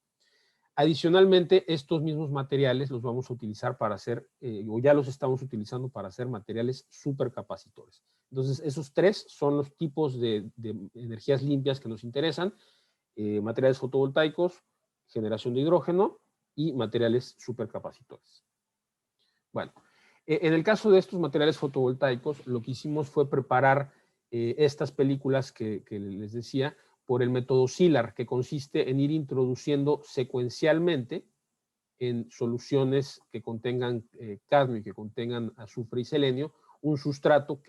Adicionalmente, estos mismos materiales los vamos a utilizar para hacer, o ya los estamos utilizando para hacer materiales supercapacitores. Entonces, esos tres son los tipos de energías limpias que nos interesan: materiales fotovoltaicos, generación de hidrógeno y materiales supercapacitores. Bueno, en el caso de estos materiales fotovoltaicos, lo que hicimos fue preparar estas películas que les decía por el método SILAR, que consiste en ir introduciendo secuencialmente en soluciones que contengan cadmio y que contengan azufre y selenio, un sustrato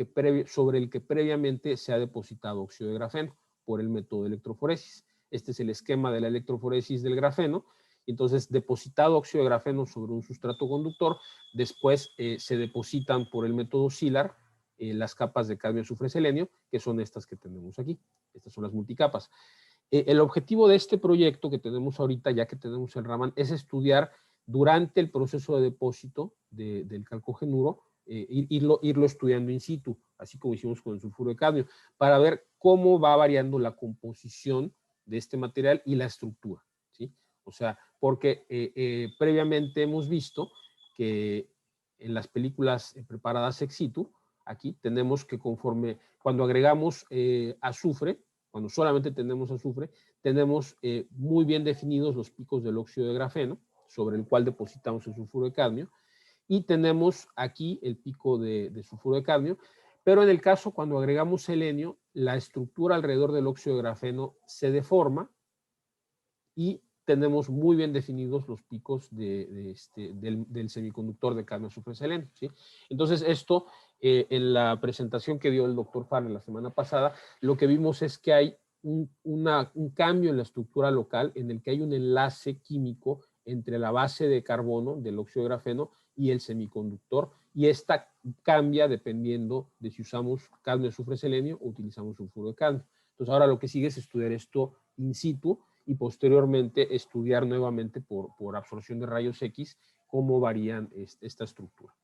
sobre el que previamente se ha depositado óxido de grafeno por el método de electroforesis. Este es el esquema de la electroforesis del grafeno. Entonces, depositado óxido de grafeno sobre un sustrato conductor, después se depositan por el método SILAR las capas de cadmio, azufre, selenio, que son estas que tenemos aquí. Estas son las multicapas. El objetivo de este proyecto que tenemos ahorita, ya que tenemos el Raman, es estudiar durante el proceso de depósito del calcogenuro, irlo estudiando in situ, así como hicimos con el sulfuro de cadmio, para ver cómo va variando la composición de este material y la estructura, ¿sí? O sea, porque previamente hemos visto que en las películas preparadas ex situ, aquí tenemos que cuando agregamos azufre, cuando solamente tenemos azufre, tenemos muy bien definidos los picos del óxido de grafeno, sobre el cual depositamos el sulfuro de cadmio, y tenemos aquí el pico de sulfuro de cadmio, pero en el caso cuando agregamos selenio, la estructura alrededor del óxido de grafeno se deforma y tenemos muy bien definidos los picos del semiconductor de cadmio, azufre, selenio, ¿sí? Entonces esto, en la presentación que dio el doctor Farley la semana pasada, lo que vimos es que hay un cambio en la estructura local en el que hay un enlace químico entre la base de carbono del óxido de grafeno y el semiconductor, y esta cambia dependiendo de si usamos cadmio, azufre, selenio o utilizamos sulfuro de cadmio. Entonces ahora lo que sigue es estudiar esto in situ y posteriormente estudiar nuevamente por absorción de rayos X cómo varían esta estructura.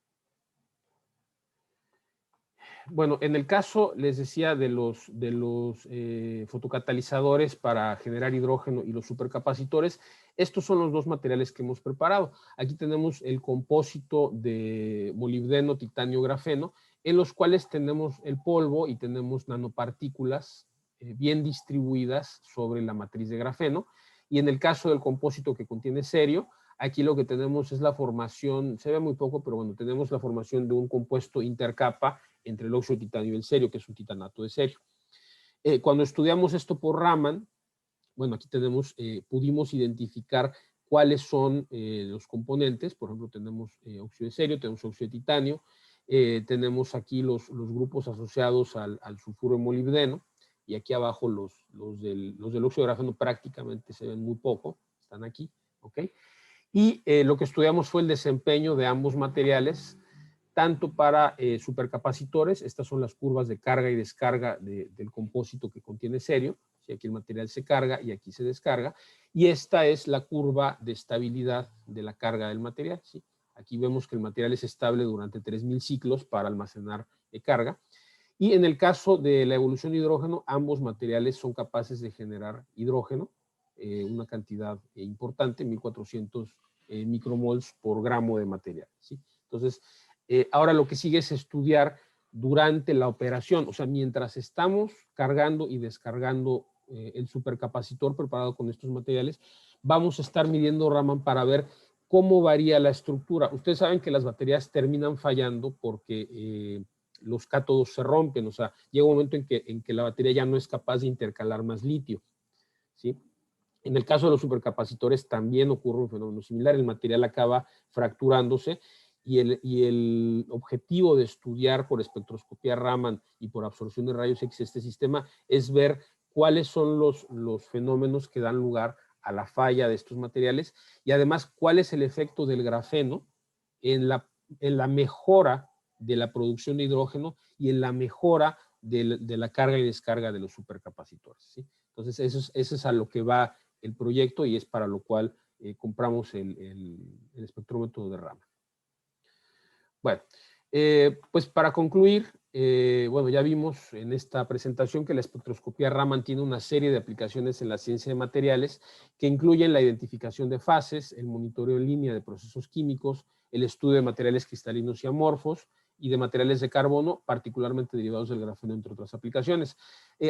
Bueno, en el caso, les decía, de los fotocatalizadores para generar hidrógeno y los supercapacitores, estos son los dos materiales que hemos preparado. Aquí tenemos el compósito de molibdeno, titanio, grafeno, en los cuales tenemos el polvo y tenemos nanopartículas bien distribuidas sobre la matriz de grafeno. Y en el caso del compósito que contiene cerio, aquí lo que tenemos es la formación, se ve muy poco, pero bueno, tenemos la formación de un compuesto intercapa entre el óxido de titanio y el cerio, que es un titanato de cerio. Cuando estudiamos esto por Raman, bueno, aquí pudimos identificar cuáles son los componentes. Por ejemplo, tenemos óxido de cerio, tenemos óxido de titanio, tenemos aquí los grupos asociados al sulfuro de molibdeno, y aquí abajo los del óxido de grafeno prácticamente se ven muy poco, están aquí, ¿ok? Y lo que estudiamos fue el desempeño de ambos materiales, tanto para supercapacitores. Estas son las curvas de carga y descarga del compósito que contiene cerio. ¿Sí? Aquí el material se carga y aquí se descarga. Y esta es la curva de estabilidad de la carga del material. ¿Sí? Aquí vemos que el material es estable durante 3000 ciclos para almacenar carga. Y en el caso de la evolución de hidrógeno, ambos materiales son capaces de generar hidrógeno, una cantidad importante, 1400 micromols por gramo de material. ¿Sí? Entonces, ahora lo que sigue es estudiar durante la operación, o sea, mientras estamos cargando y descargando el supercapacitor preparado con estos materiales, vamos a estar midiendo Raman para ver cómo varía la estructura. Ustedes saben que las baterías terminan fallando porque los cátodos se rompen, o sea, llega un momento en que la batería ya no es capaz de intercalar más litio, ¿sí? En el caso de los supercapacitores también ocurre un fenómeno similar, el material acaba fracturándose y el objetivo de estudiar por espectroscopía Raman y por absorción de rayos X este sistema es ver cuáles son los fenómenos que dan lugar a la falla de estos materiales y además cuál es el efecto del grafeno en la mejora de la producción de hidrógeno y en la mejora de la carga y descarga de los supercapacitores, ¿sí? Entonces eso es a lo que va el proyecto y es para lo cual compramos el espectrómetro de Raman. Bueno, pues para concluir, bueno, ya vimos en esta presentación que la espectroscopía Raman tiene una serie de aplicaciones en la ciencia de materiales que incluyen la identificación de fases, el monitoreo en línea de procesos químicos, el estudio de materiales cristalinos y amorfos y de materiales de carbono, particularmente derivados del grafeno, entre otras aplicaciones.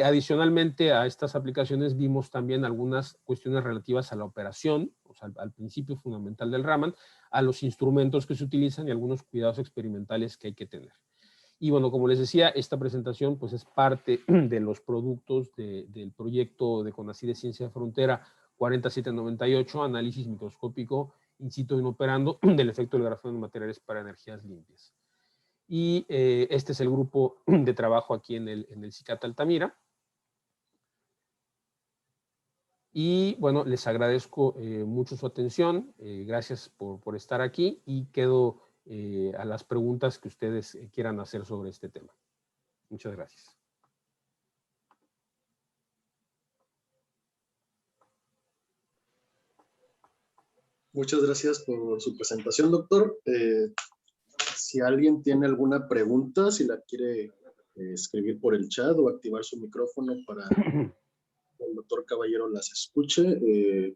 Adicionalmente a estas aplicaciones vimos también algunas cuestiones relativas a la operación, o sea, al principio fundamental del Raman, a los instrumentos que se utilizan y algunos cuidados experimentales que hay que tener. Y bueno, como les decía, esta presentación pues es parte de los productos del proyecto de CONACYT de Ciencia de Frontera 4798, análisis microscópico in situ inoperando del efecto del grafeno en materiales para energías limpias. Y este es el grupo de trabajo aquí en el CICAT Altamira. Y bueno, les agradezco mucho su atención, gracias por estar aquí y quedo a las preguntas que ustedes quieran hacer sobre este tema. Muchas gracias. Muchas gracias por su presentación, doctor. Si alguien tiene alguna pregunta, si la quiere escribir por el chat o activar su micrófono para que el doctor Caballero las escuche,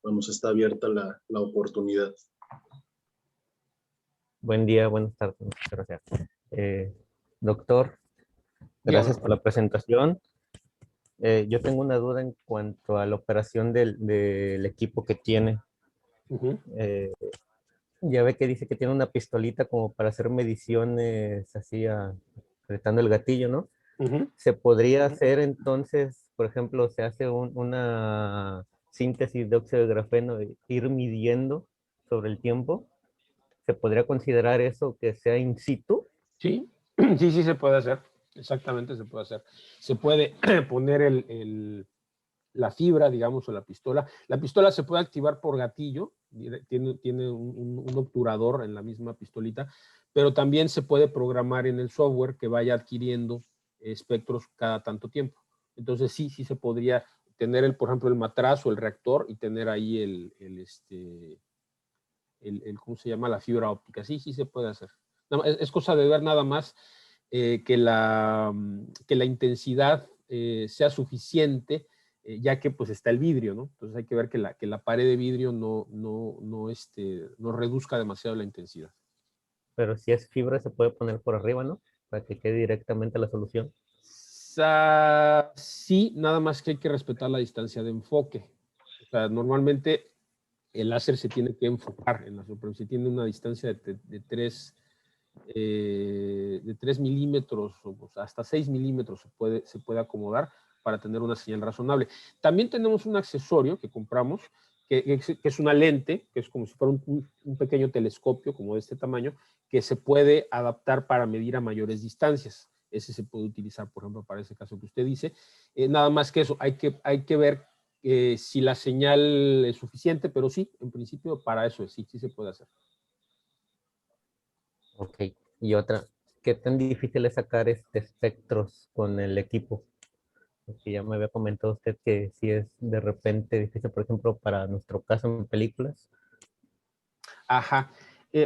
vamos, está abierta la oportunidad. Buen día, buenas tardes, muchas gracias. Doctor, gracias por la presentación. Yo tengo una duda en cuanto a la operación del equipo que tiene. Ya ve que dice que tiene una pistolita como para hacer mediciones así, apretando el gatillo, ¿no? ¿Se podría hacer entonces, por ejemplo, se hace una síntesis de óxido de grafeno e ir midiendo sobre el tiempo? ¿Se podría considerar eso que sea in situ? Sí, sí se puede hacer. Exactamente, se puede hacer. Se puede poner la fibra, digamos, o la pistola. La pistola se puede activar por gatillo, tiene un obturador en la misma pistolita, pero también se puede programar en el software que vaya adquiriendo espectros cada tanto tiempo. Entonces sí se podría tener, por ejemplo, el matraz o el reactor y tener ahí ¿cómo se llama? La fibra óptica. Sí se puede hacer. Es cosa de ver nada más que la intensidad sea suficiente, ya que pues está el vidrio, ¿no? Entonces hay que ver que la pared de vidrio no reduzca demasiado la intensidad. Pero si es fibra se puede poner por arriba, ¿no? Para que quede directamente la solución. Sí, nada más que hay que respetar la distancia de enfoque. O sea, normalmente el láser se tiene que enfocar en la superficie, tiene una distancia de 3 milímetros o hasta 6 milímetros se puede acomodar para tener una señal razonable. También tenemos un accesorio que compramos, que es una lente, que es como si fuera un pequeño telescopio como de este tamaño, que se puede adaptar para medir a mayores distancias. Ese se puede utilizar, por ejemplo, para ese caso que usted dice. Nada más que eso, hay que ver si la señal es suficiente, pero sí, en principio para eso sí se puede hacer. Ok, y otra, ¿qué tan difícil es sacar espectros con el equipo? Porque ya me había comentado usted que sí es de repente difícil, por ejemplo, para nuestro caso en películas. Ajá.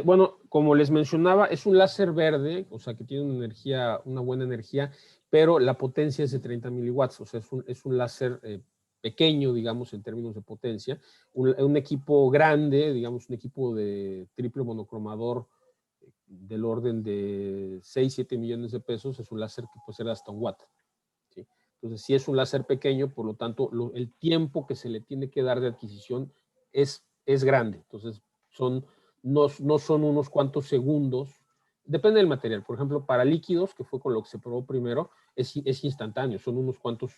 Bueno, como les mencionaba, es un láser verde, o sea que tiene una buena energía, pero la potencia es de 30 miliwatts, o sea, es un láser pequeño, digamos, en términos de potencia. Un equipo grande, digamos, un equipo de triple monocromador del orden de 6, 7 millones de pesos, es un láser que puede ser hasta 1 watt. ¿Sí? Entonces, si es un láser pequeño, por lo tanto, el tiempo que se le tiene que dar de adquisición es grande. Entonces, no son unos cuantos segundos. Depende del material. Por ejemplo, para líquidos, que fue con lo que se probó primero, es instantáneo. Son unos cuantos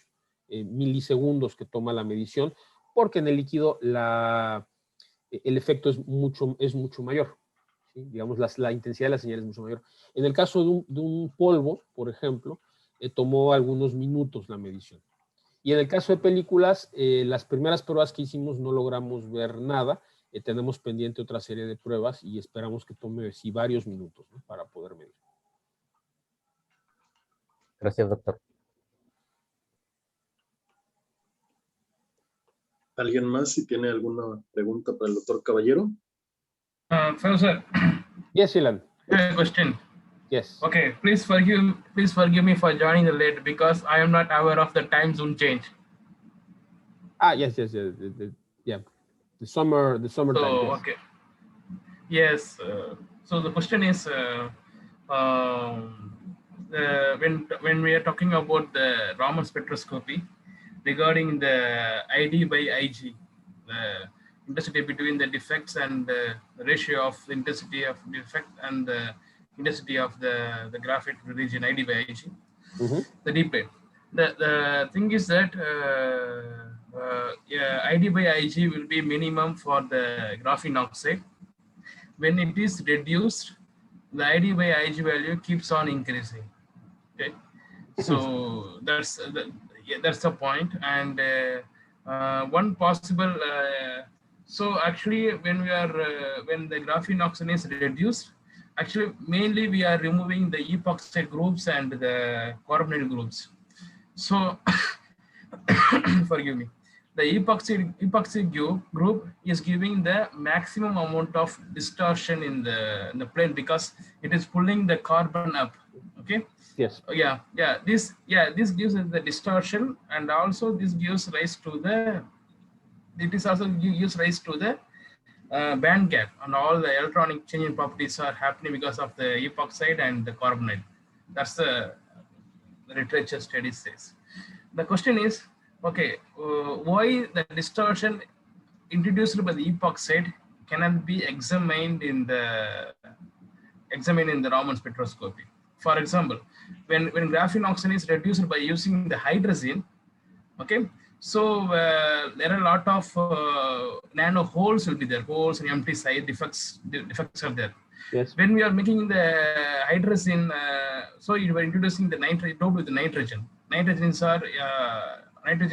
milisegundos que toma la medición, porque en el líquido el efecto es mucho mayor. ¿Sí? Digamos, la intensidad de la señal es mucho mayor. En el caso de un polvo, por ejemplo, tomó algunos minutos la medición. Y en el caso de películas, las primeras pruebas que hicimos no logramos ver nada. Tenemos pendiente otra serie de pruebas y esperamos que tome sí, varios minutos, ¿no? Para poder medir. Gracias, doctor. ¿Alguien más si tiene alguna pregunta para el doctor Caballero? Professor. Yes, Ilan. I have a question. Yes. Okay, please forgive me for joining the late because I am not aware of the time zone change. Yes. Yeah. The summer So, time. Yes. okay. Yes. So the question is, when we are talking about the Raman spectroscopy regarding the ID by IG, the intensity between the defects and the ratio of the intensity of defect and the intensity of the graphite region ID by IG, the deep plane. The thing is that ID by IG will be minimum for the graphene oxide. When it is reduced, the ID by IG value keeps on increasing. Okay, so that's the point. And one possible. So actually, when the graphene oxide is reduced, actually mainly we are removing the epoxide groups and the carbonyl groups. So forgive me. The epoxy group is giving the maximum amount of distortion in the plane because it is pulling the carbon up. Okay. Yes. This gives us the distortion, and also this gives rise to the. It is also gives rise to the band gap, and all the electronic changing properties are happening because of the epoxide and the carbonate. That's the literature study says. The question is, okay, why the distortion introduced by the epoxide cannot be examined in the Raman spectroscopy? For example, when graphene oxide is reduced by using the hydrazine, okay, so there are a lot of nano holes will be there, holes and empty side defects are there. Yes. When we are making the hydrazine, so you were introducing the nitrogen with the nitrogen. Nitrogen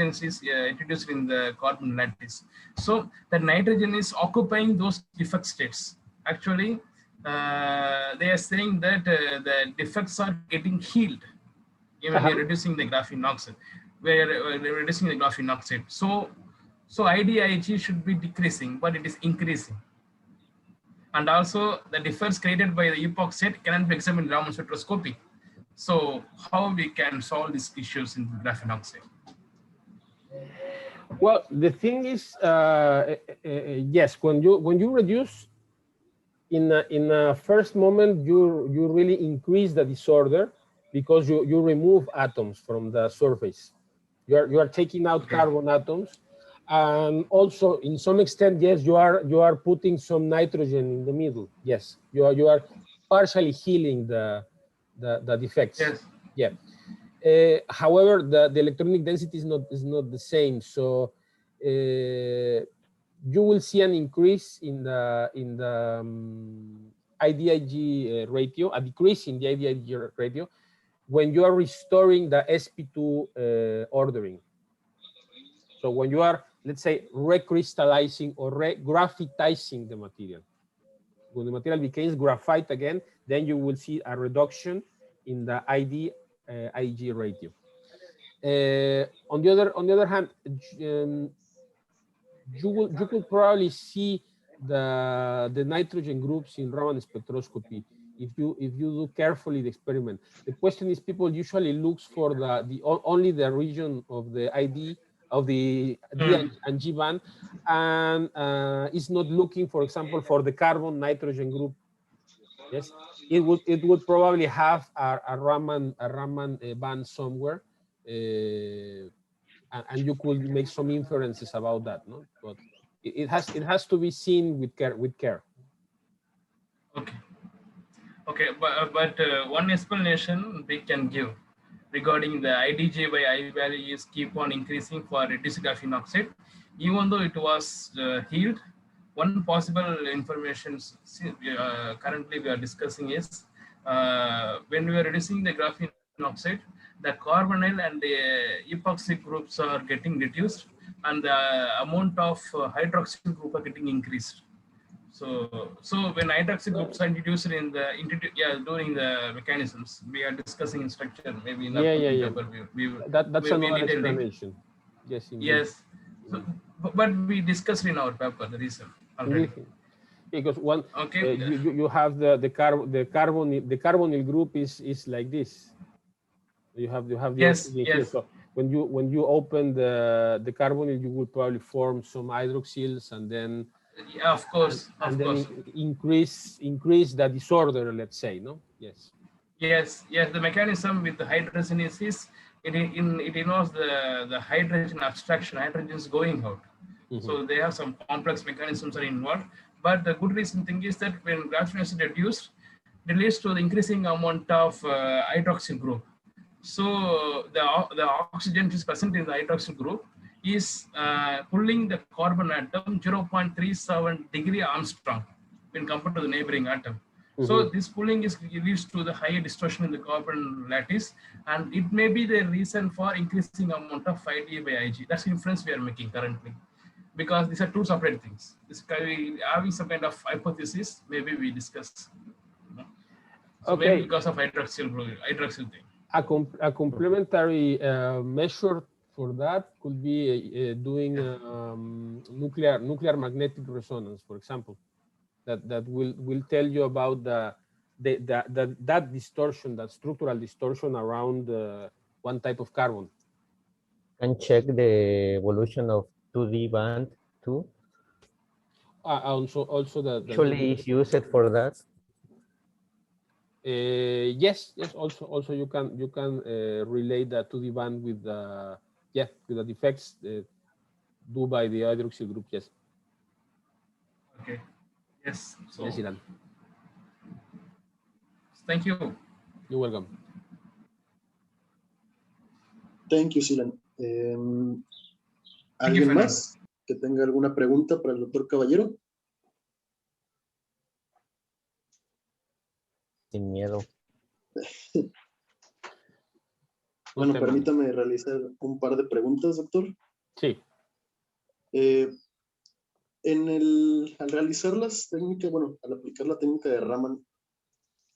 is introduced in the carbon lattice. So the nitrogen is occupying those defect states. Actually, they are saying that the defects are getting healed even we are reducing the graphene oxide. We're reducing the graphene oxide. So IDIG should be decreasing, but it is increasing. And also the difference created by the epoxide cannot be examined in Raman spectroscopy. So how we can solve these issues in the graphene oxide? Well, the thing is, yes, when you reduce in a first moment, you really increase the disorder because you remove atoms from the surface. You are taking out carbon atoms, and also in some extent, yes, you are putting some nitrogen in the middle. Yes, you are partially healing the defects. Yes. Yeah. However, the electronic density is not the same. So you will see an increase in the IDIG ratio, a decrease in the IDIG ratio when you are restoring the sp2 ordering. So when you are, let's say, recrystallizing or graphitizing the material. When the material becomes graphite again, then you will see a reduction in the IDIG ratio. On the other hand, you could probably see the nitrogen groups in Raman spectroscopy if you do carefully the experiment. The question is, people usually look for only the region of the ID of the D and G band, and is not looking, for example, for the carbon nitrogen group. Yes, it would probably have a Raman band somewhere, and you could make some inferences about that, no? But it has to be seen with care. Okay. Okay, but one explanation we can give regarding the IDJ by I value is keep on increasing for reduced graphene oxide, even though it was healed. One possible information currently we are discussing is when we are reducing the graphene oxide, the carbonyl and the epoxy groups are getting reduced, and the amount of hydroxyl group are getting increased. So when hydroxyl groups are introduced in the during the mechanisms we are discussing in structure, maybe in the paper, that's another detailed explanation. Yes, indeed. Yes, so, but we discussed in our paper the reason already. Because one, okay, you have the carbonyl group is like this. You have the yes, oxygen here. So when you open the carbonyl, you will probably form some hydroxyls, and then of course, increase the disorder, let's say, no? Yes. Yes, the mechanism with the hydrogen is it involves the hydrogen abstraction, hydrogen is going out. So they have some complex mechanisms are involved. But the good reason thing is that when graphene is reduced, it leads to the increasing amount of hydroxyl group. So the oxygen which is present in the hydroxyl group is pulling the carbon atom 0.37 degree Armstrong when compared to the neighboring atom. So this pulling leads to the higher distortion in the carbon lattice, and it may be the reason for increasing amount of 5D by Ig. That's the inference we are making currently, because these are two separate things. This having some kind of hypothesis, maybe we discuss. So okay. Maybe because of hydroxyl thing. A complementary measure for that could be doing nuclear magnetic resonance, for example. That will tell you about that distortion, that structural distortion around one type of carbon. And check the evolution of 2D band too. Also actually is used for that. Yes. Also you can relate that 2D band with the defects due by the hydroxyl group. Yes. Okay. Yes. So, yes, Ilan. Thank you. You're welcome. Thank you, Silan. ¿Alguien más que tenga alguna pregunta para el doctor Caballero? Sin miedo. Bueno, permítame realizar un par de preguntas, doctor. Sí. Al realizar las técnicas, al aplicar la técnica de Raman,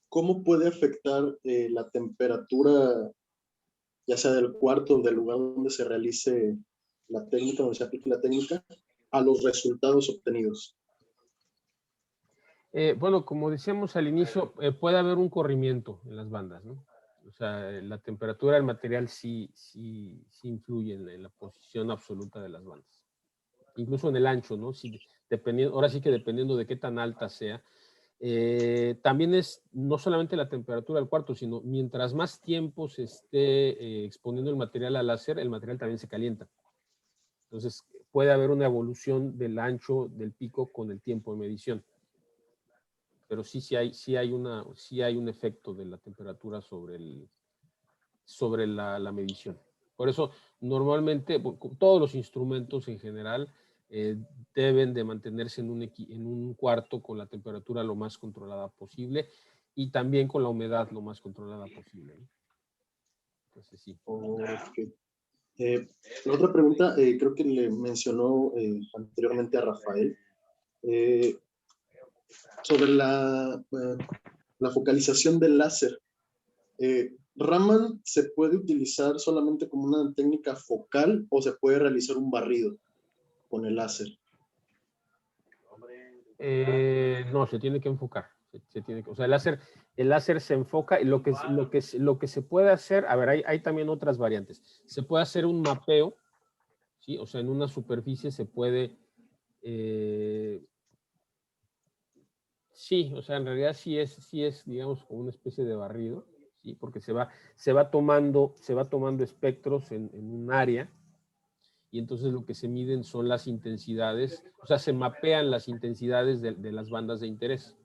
¿cómo puede afectar la temperatura, ya sea del cuarto o del lugar donde se realice la técnica, donde se aplique la técnica, a los resultados obtenidos? Bueno, como decíamos al inicio, puede haber un corrimiento en las bandas, ¿no? O sea, la temperatura del material sí influye en la posición absoluta de las bandas. Incluso en el ancho, ¿no? Ahora sí que dependiendo de qué tan alta sea. También es no solamente la temperatura del cuarto, sino mientras más tiempo se esté exponiendo el material al láser, el material también se calienta. Entonces, puede haber una evolución del ancho del pico con el tiempo de medición. Pero sí hay un efecto de la temperatura sobre la medición. Por eso, normalmente, todos los instrumentos en general deben de mantenerse en un cuarto con la temperatura lo más controlada posible y también con la humedad lo más controlada posible. Entonces, sí. Okay. La otra pregunta, creo que le mencionó anteriormente a Rafael, sobre la focalización del láser. ¿Raman se puede utilizar solamente como una técnica focal o se puede realizar un barrido con el láser? No, se tiene que enfocar. O sea, el láser se enfoca y lo que se puede hacer, a ver, hay también otras variantes. Se puede hacer un mapeo, ¿sí? O sea, en una superficie se puede Sí, o sea, en realidad sí es, digamos, como una especie de barrido, ¿sí? Porque se va tomando espectros en un área, y entonces lo que se miden son las intensidades, o sea, se mapean las intensidades de las bandas de interés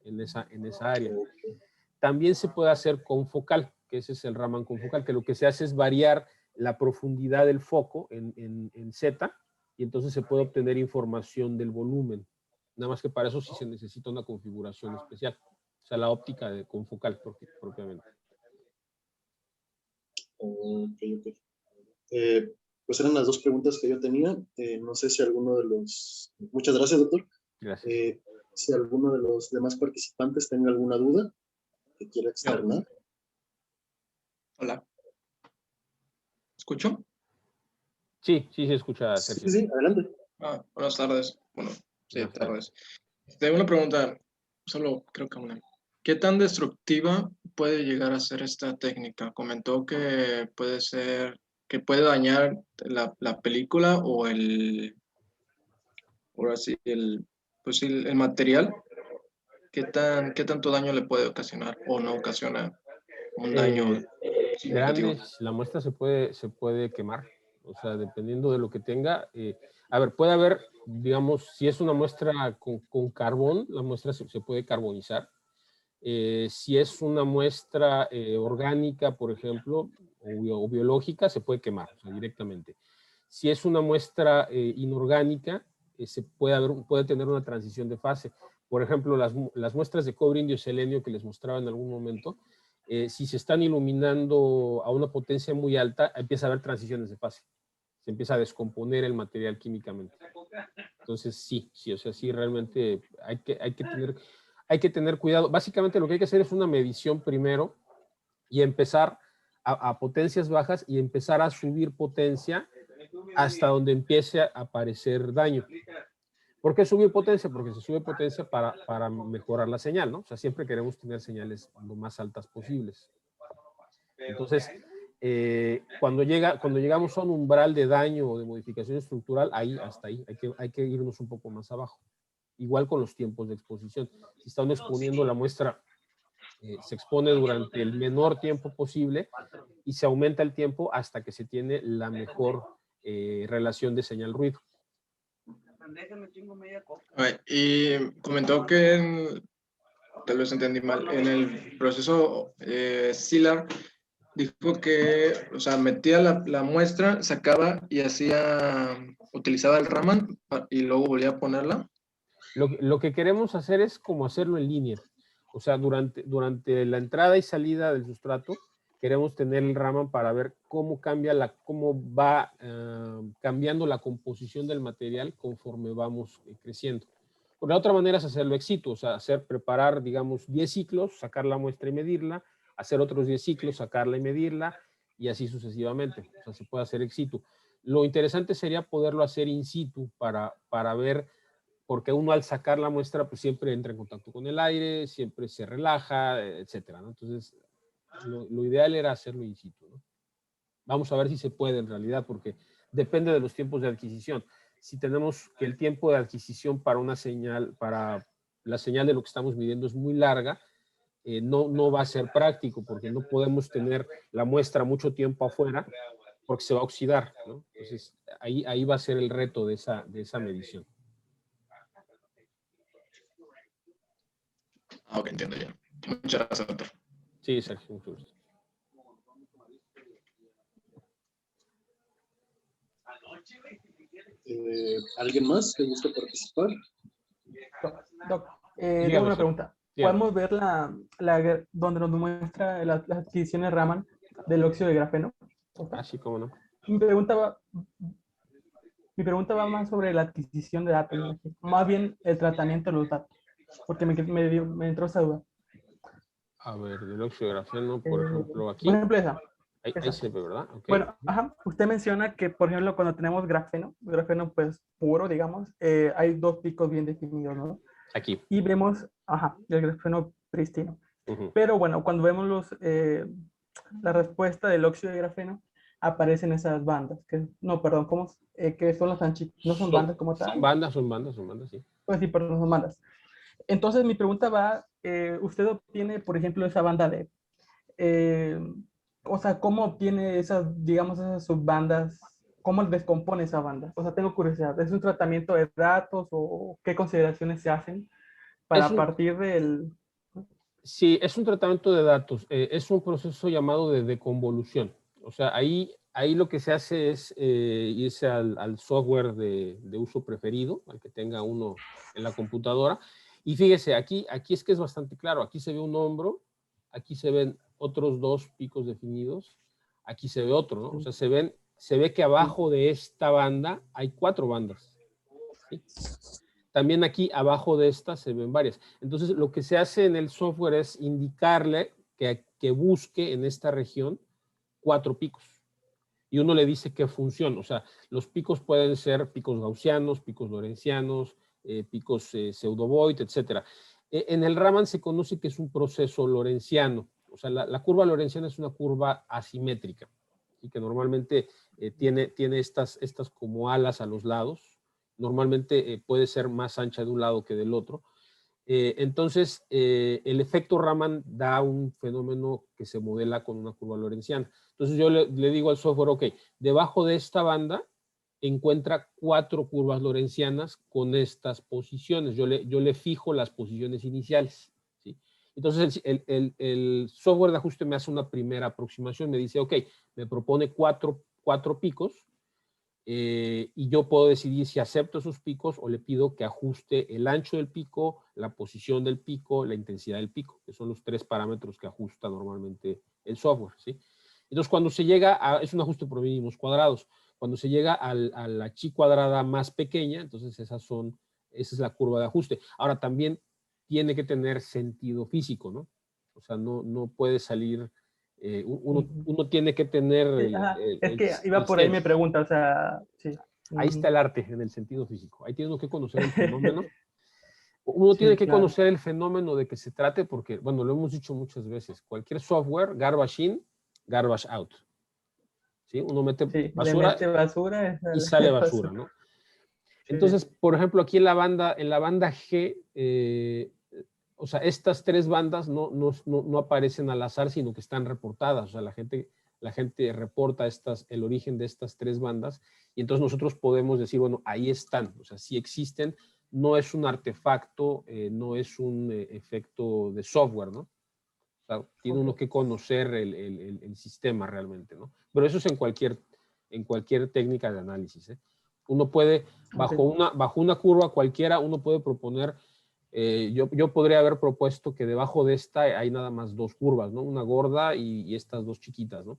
en esa área. También se puede hacer confocal, que ese es el Raman confocal, que lo que se hace es variar la profundidad del foco en Z, y entonces se puede obtener información del volumen. Nada más que para eso sí se necesita una configuración especial, o sea, la óptica de confocal propiamente. Ok. Pues eran las dos preguntas que yo tenía. No sé si alguno de los... Muchas gracias, doctor. Gracias. Si alguno de los demás participantes tenga alguna duda que quiera externar. Hola. ¿Escucho? Sí, se escucha, Sergio. Sí, adelante. Buenas tardes. Bueno, sí, Buenas tardes. Tengo una pregunta, solo creo que una. ¿Qué tan destructiva puede llegar a ser esta técnica? Comentó que puede ser, que puede dañar la película o ahora sí, pues sí, el material. ¿Qué tanto daño le puede ocasionar o no ocasiona un daño significativo? Grandes, la muestra se puede quemar, o sea, dependiendo de lo que tenga. A ver, puede haber, digamos, si es una muestra con carbón, la muestra se puede carbonizar. Si es una muestra orgánica, por ejemplo, o biológica, se puede quemar, o sea, directamente. Si es una muestra inorgánica, puede tener una transición de fase. Por ejemplo, las muestras de cobre, indio y selenio que les mostraba en algún momento, si se están iluminando a una potencia muy alta, empieza a haber transiciones de fase. Se empieza a descomponer el material químicamente. Entonces, sí, o sea, sí, realmente hay que tener cuidado. Básicamente lo que hay que hacer es una medición primero y empezar a potencias bajas y empezar a subir potencia hasta donde empiece a aparecer daño. ¿Por qué subir potencia? Porque se sube potencia para mejorar la señal, ¿no? O sea, siempre queremos tener señales lo más altas posibles. Entonces, cuando llegamos a un umbral de daño o de modificación estructural, hasta ahí, hay que irnos un poco más abajo. Igual con los tiempos de exposición. Si están exponiendo la muestra, se expone durante el menor tiempo posible y se aumenta el tiempo hasta que se tiene la mejor relación de señal-ruido. Y comentó que, tal vez entendí mal, en el proceso SILAR dijo que, o sea, metía la muestra, sacaba y utilizaba el Raman y luego volvía a ponerla. Lo que queremos hacer es como hacerlo en línea. O sea, durante la entrada y salida del sustrato, queremos tener el Raman para ver cómo va cambiando la composición del material conforme vamos creciendo. Por la otra manera es hacerlo ex situ, o sea, preparar, digamos, 10 ciclos, sacar la muestra y medirla, hacer otros 10 ciclos, sacarla y medirla, y así sucesivamente. O sea, se puede hacer ex situ. Lo interesante sería poderlo hacer in situ para ver, porque uno al sacar la muestra, pues siempre entra en contacto con el aire, siempre se relaja, etcétera, ¿no? Entonces, lo ideal era hacerlo in situ, ¿no? Vamos a ver si se puede en realidad, porque depende de los tiempos de adquisición. Si tenemos que el tiempo de adquisición para una señal, para la señal de lo que estamos midiendo es muy larga, no va a ser práctico, porque no podemos tener la muestra mucho tiempo afuera, porque se va a oxidar, ¿no? Entonces, ahí va a ser el reto de esa medición. Ok, entiendo ya. Muchas gracias, doctor. Sí, Sergio, mucho gusto. ¿Alguien más que guste participar? Doc, tengo una pregunta. Dígame. ¿Podemos ver donde nos muestra las adquisiciones Raman del óxido de grafeno? Ah, sí, cómo no. Mi pregunta va más sobre la adquisición de datos, más bien el tratamiento de los datos, porque me entró esa duda. A ver, del óxido de grafeno, por ejemplo, aquí. Por ejemplo, esa. Ahí se ve, ¿verdad? Okay. Bueno, usted menciona que, por ejemplo, cuando tenemos grafeno pues puro, digamos, hay dos picos bien definidos, ¿no? Aquí. Y vemos, el grafeno prístino. Pero bueno, cuando vemos la respuesta del óxido de grafeno, aparecen esas bandas, que son las anchitas, no son bandas como tal. Son bandas, sí. Pues sí, perdón, son bandas. Entonces mi pregunta va, usted obtiene, por ejemplo, esa banda LED. O sea, ¿cómo obtiene esas, digamos, esas subbandas? ¿Cómo descompone esa banda? O sea, tengo curiosidad. ¿Es un tratamiento de datos o qué consideraciones se hacen Es para un, partir del... sí, es un tratamiento de datos. Es un proceso llamado de deconvolución. O sea, ahí lo que se hace es irse al software de uso preferido, al que tenga uno en la computadora. Y fíjese, aquí es que es bastante claro. Aquí se ve un hombro, aquí se ven otros dos picos definidos, aquí se ve otro, ¿no? O sea, se ve que abajo de esta banda hay 4 bandas, ¿sí? También aquí abajo de esta se ven varias. Entonces, lo que se hace en el software es indicarle que busque en esta región 4 picos. Y uno le dice qué función. O sea, los picos pueden ser picos gaussianos, picos lorentzianos, picos pseudo-Voigt, etc. En el Raman se conoce que es un proceso lorentziano. O sea, la curva lorentziana es una curva asimétrica y que normalmente tiene estas como alas a los lados. Normalmente puede ser más ancha de un lado que del otro. Entonces, el efecto Raman da un fenómeno que se modela con una curva lorentziana. Entonces, yo le digo al software, ok, debajo de esta banda encuentra 4 curvas lorentzianas con estas posiciones. Yo le fijo las posiciones iniciales, ¿sí? Entonces, el software de ajuste me hace una primera aproximación, me dice, ok, me propone 4 picos, y yo puedo decidir si acepto esos picos o le pido que ajuste el ancho del pico, la posición del pico, la intensidad del pico, que son los 3 parámetros que ajusta normalmente el software, ¿sí? Entonces, cuando se llega es un ajuste por mínimos cuadrados. Cuando se llega a la chi cuadrada más pequeña, entonces esa es la curva de ajuste. Ahora, también tiene que tener sentido físico, ¿no? O sea, no puede salir, uno tiene que tener Sí, ajá. Es que iba por ahí mi pregunta, o sea, sí. Ahí está el arte en el sentido físico. Ahí tiene uno que conocer el fenómeno. Uno tiene Sí, que claro. conocer el fenómeno de que se trate porque, bueno, lo hemos dicho muchas veces, cualquier software, garbage in, garbage out. ¿Sí? Uno mete Sí, le basura mete basura y sale basura, ¿no? Sí. Entonces, por ejemplo, aquí en la banda G, o sea, estas 3 bandas no aparecen al azar, sino que están reportadas. O sea, la gente reporta el origen de estas 3 bandas y entonces nosotros podemos decir, bueno, ahí están, o sea, sí existen, no es un artefacto, no es un efecto de software, ¿no? O sea, tiene uno que conocer el sistema realmente, ¿no? Pero eso es en cualquier técnica de análisis, ¿eh? Uno puede, bajo una curva cualquiera, uno puede proponer, yo podría haber propuesto que debajo de esta hay nada más 2 curvas, ¿no? Una gorda y estas 2 chiquitas, ¿no?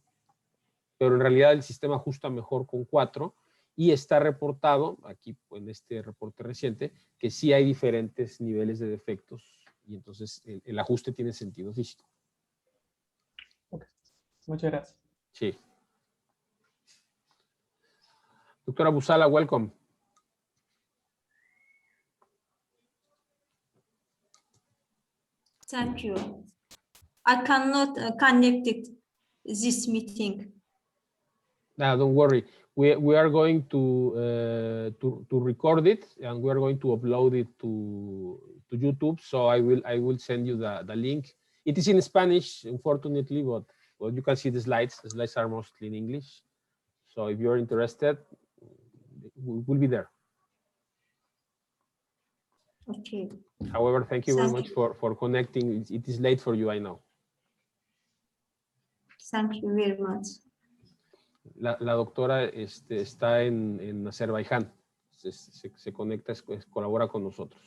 Pero en realidad el sistema ajusta mejor con 4 y está reportado, aquí en este reporte reciente, que sí hay diferentes niveles de defectos y entonces el ajuste tiene sentido físico. Okay. Muchas gracias. Sí. Doctora Busala, welcome. Thank you. I cannot connect this meeting. No, don't worry. We are going to record it and we are going to upload it to YouTube. So I will send you the link. It is in Spanish, unfortunately, but well, you can see the slides. The slides are mostly in English. So if you're interested, we'll be there. Okay. However, thank you very much for connecting. It is late for you, I know. Thank you very much. La doctora está en Azerbaiyán. Se conecta, colabora con nosotros.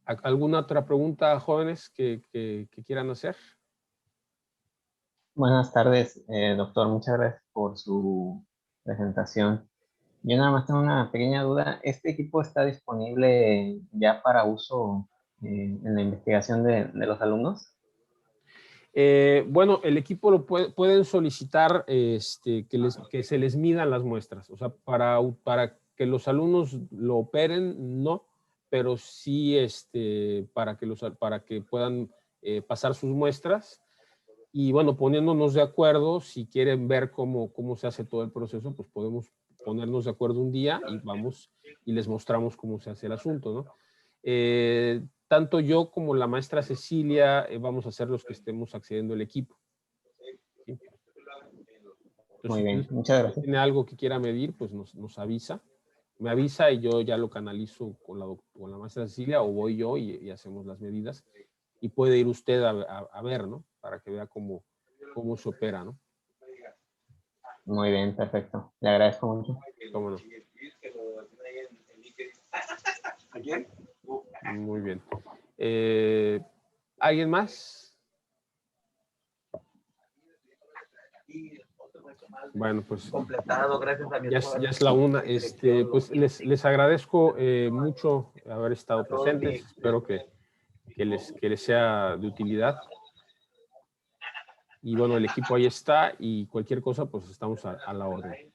¿Alguna otra pregunta, jóvenes, que quieran hacer? Buenas tardes, doctor. Muchas gracias por su presentación. Yo nada más tengo una pequeña duda. ¿Este equipo está disponible ya para uso en la investigación de los alumnos? Bueno, el equipo lo pueden solicitar que se les midan las muestras. O sea, para que los alumnos lo operen, no, pero sí para que puedan pasar sus muestras. Y bueno, poniéndonos de acuerdo, si quieren ver cómo se hace todo el proceso, pues podemos ponernos de acuerdo un día y vamos y les mostramos cómo se hace el asunto, ¿no? Tanto yo como la maestra Cecilia vamos a ser los que estemos accediendo al equipo. ¿Sí? Entonces, muy bien, muchas gracias. Si tiene algo que quiera medir, pues nos avisa. Me avisa y yo ya lo canalizo con la maestra Cecilia o voy yo y hacemos las medidas. Y puede ir usted a ver, ¿no? Para que vea cómo se opera, ¿no? Muy bien, perfecto. Le agradezco mucho. ¿Cómo no? Muy bien. ¿Alguien más? Bueno, pues completado, gracias a mi ya es la una. Pues les agradezco mucho haber estado presentes. Espero que les sea de utilidad. Y bueno, el equipo ahí está y cualquier cosa, pues estamos a la orden.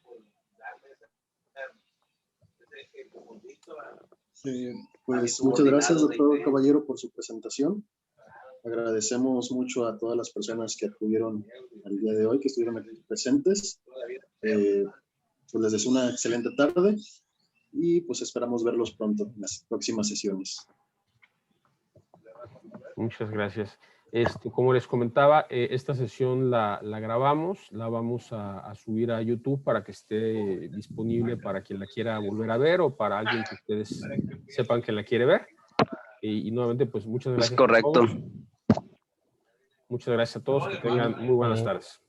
Pues muchas gracias, doctor Caballero, por su presentación. Agradecemos mucho a todas las personas que acudieron al día de hoy, que estuvieron aquí presentes. Pues les deseo una excelente tarde y pues esperamos verlos pronto en las próximas sesiones. Muchas gracias. Como les comentaba, esta sesión la grabamos, la vamos a subir a YouTube para que esté disponible para quien la quiera volver a ver o para alguien que ustedes sepan que la quiere ver. Y nuevamente, pues muchas gracias. Es correcto. A todos. Muchas gracias a todos. Que tengan muy buenas tardes.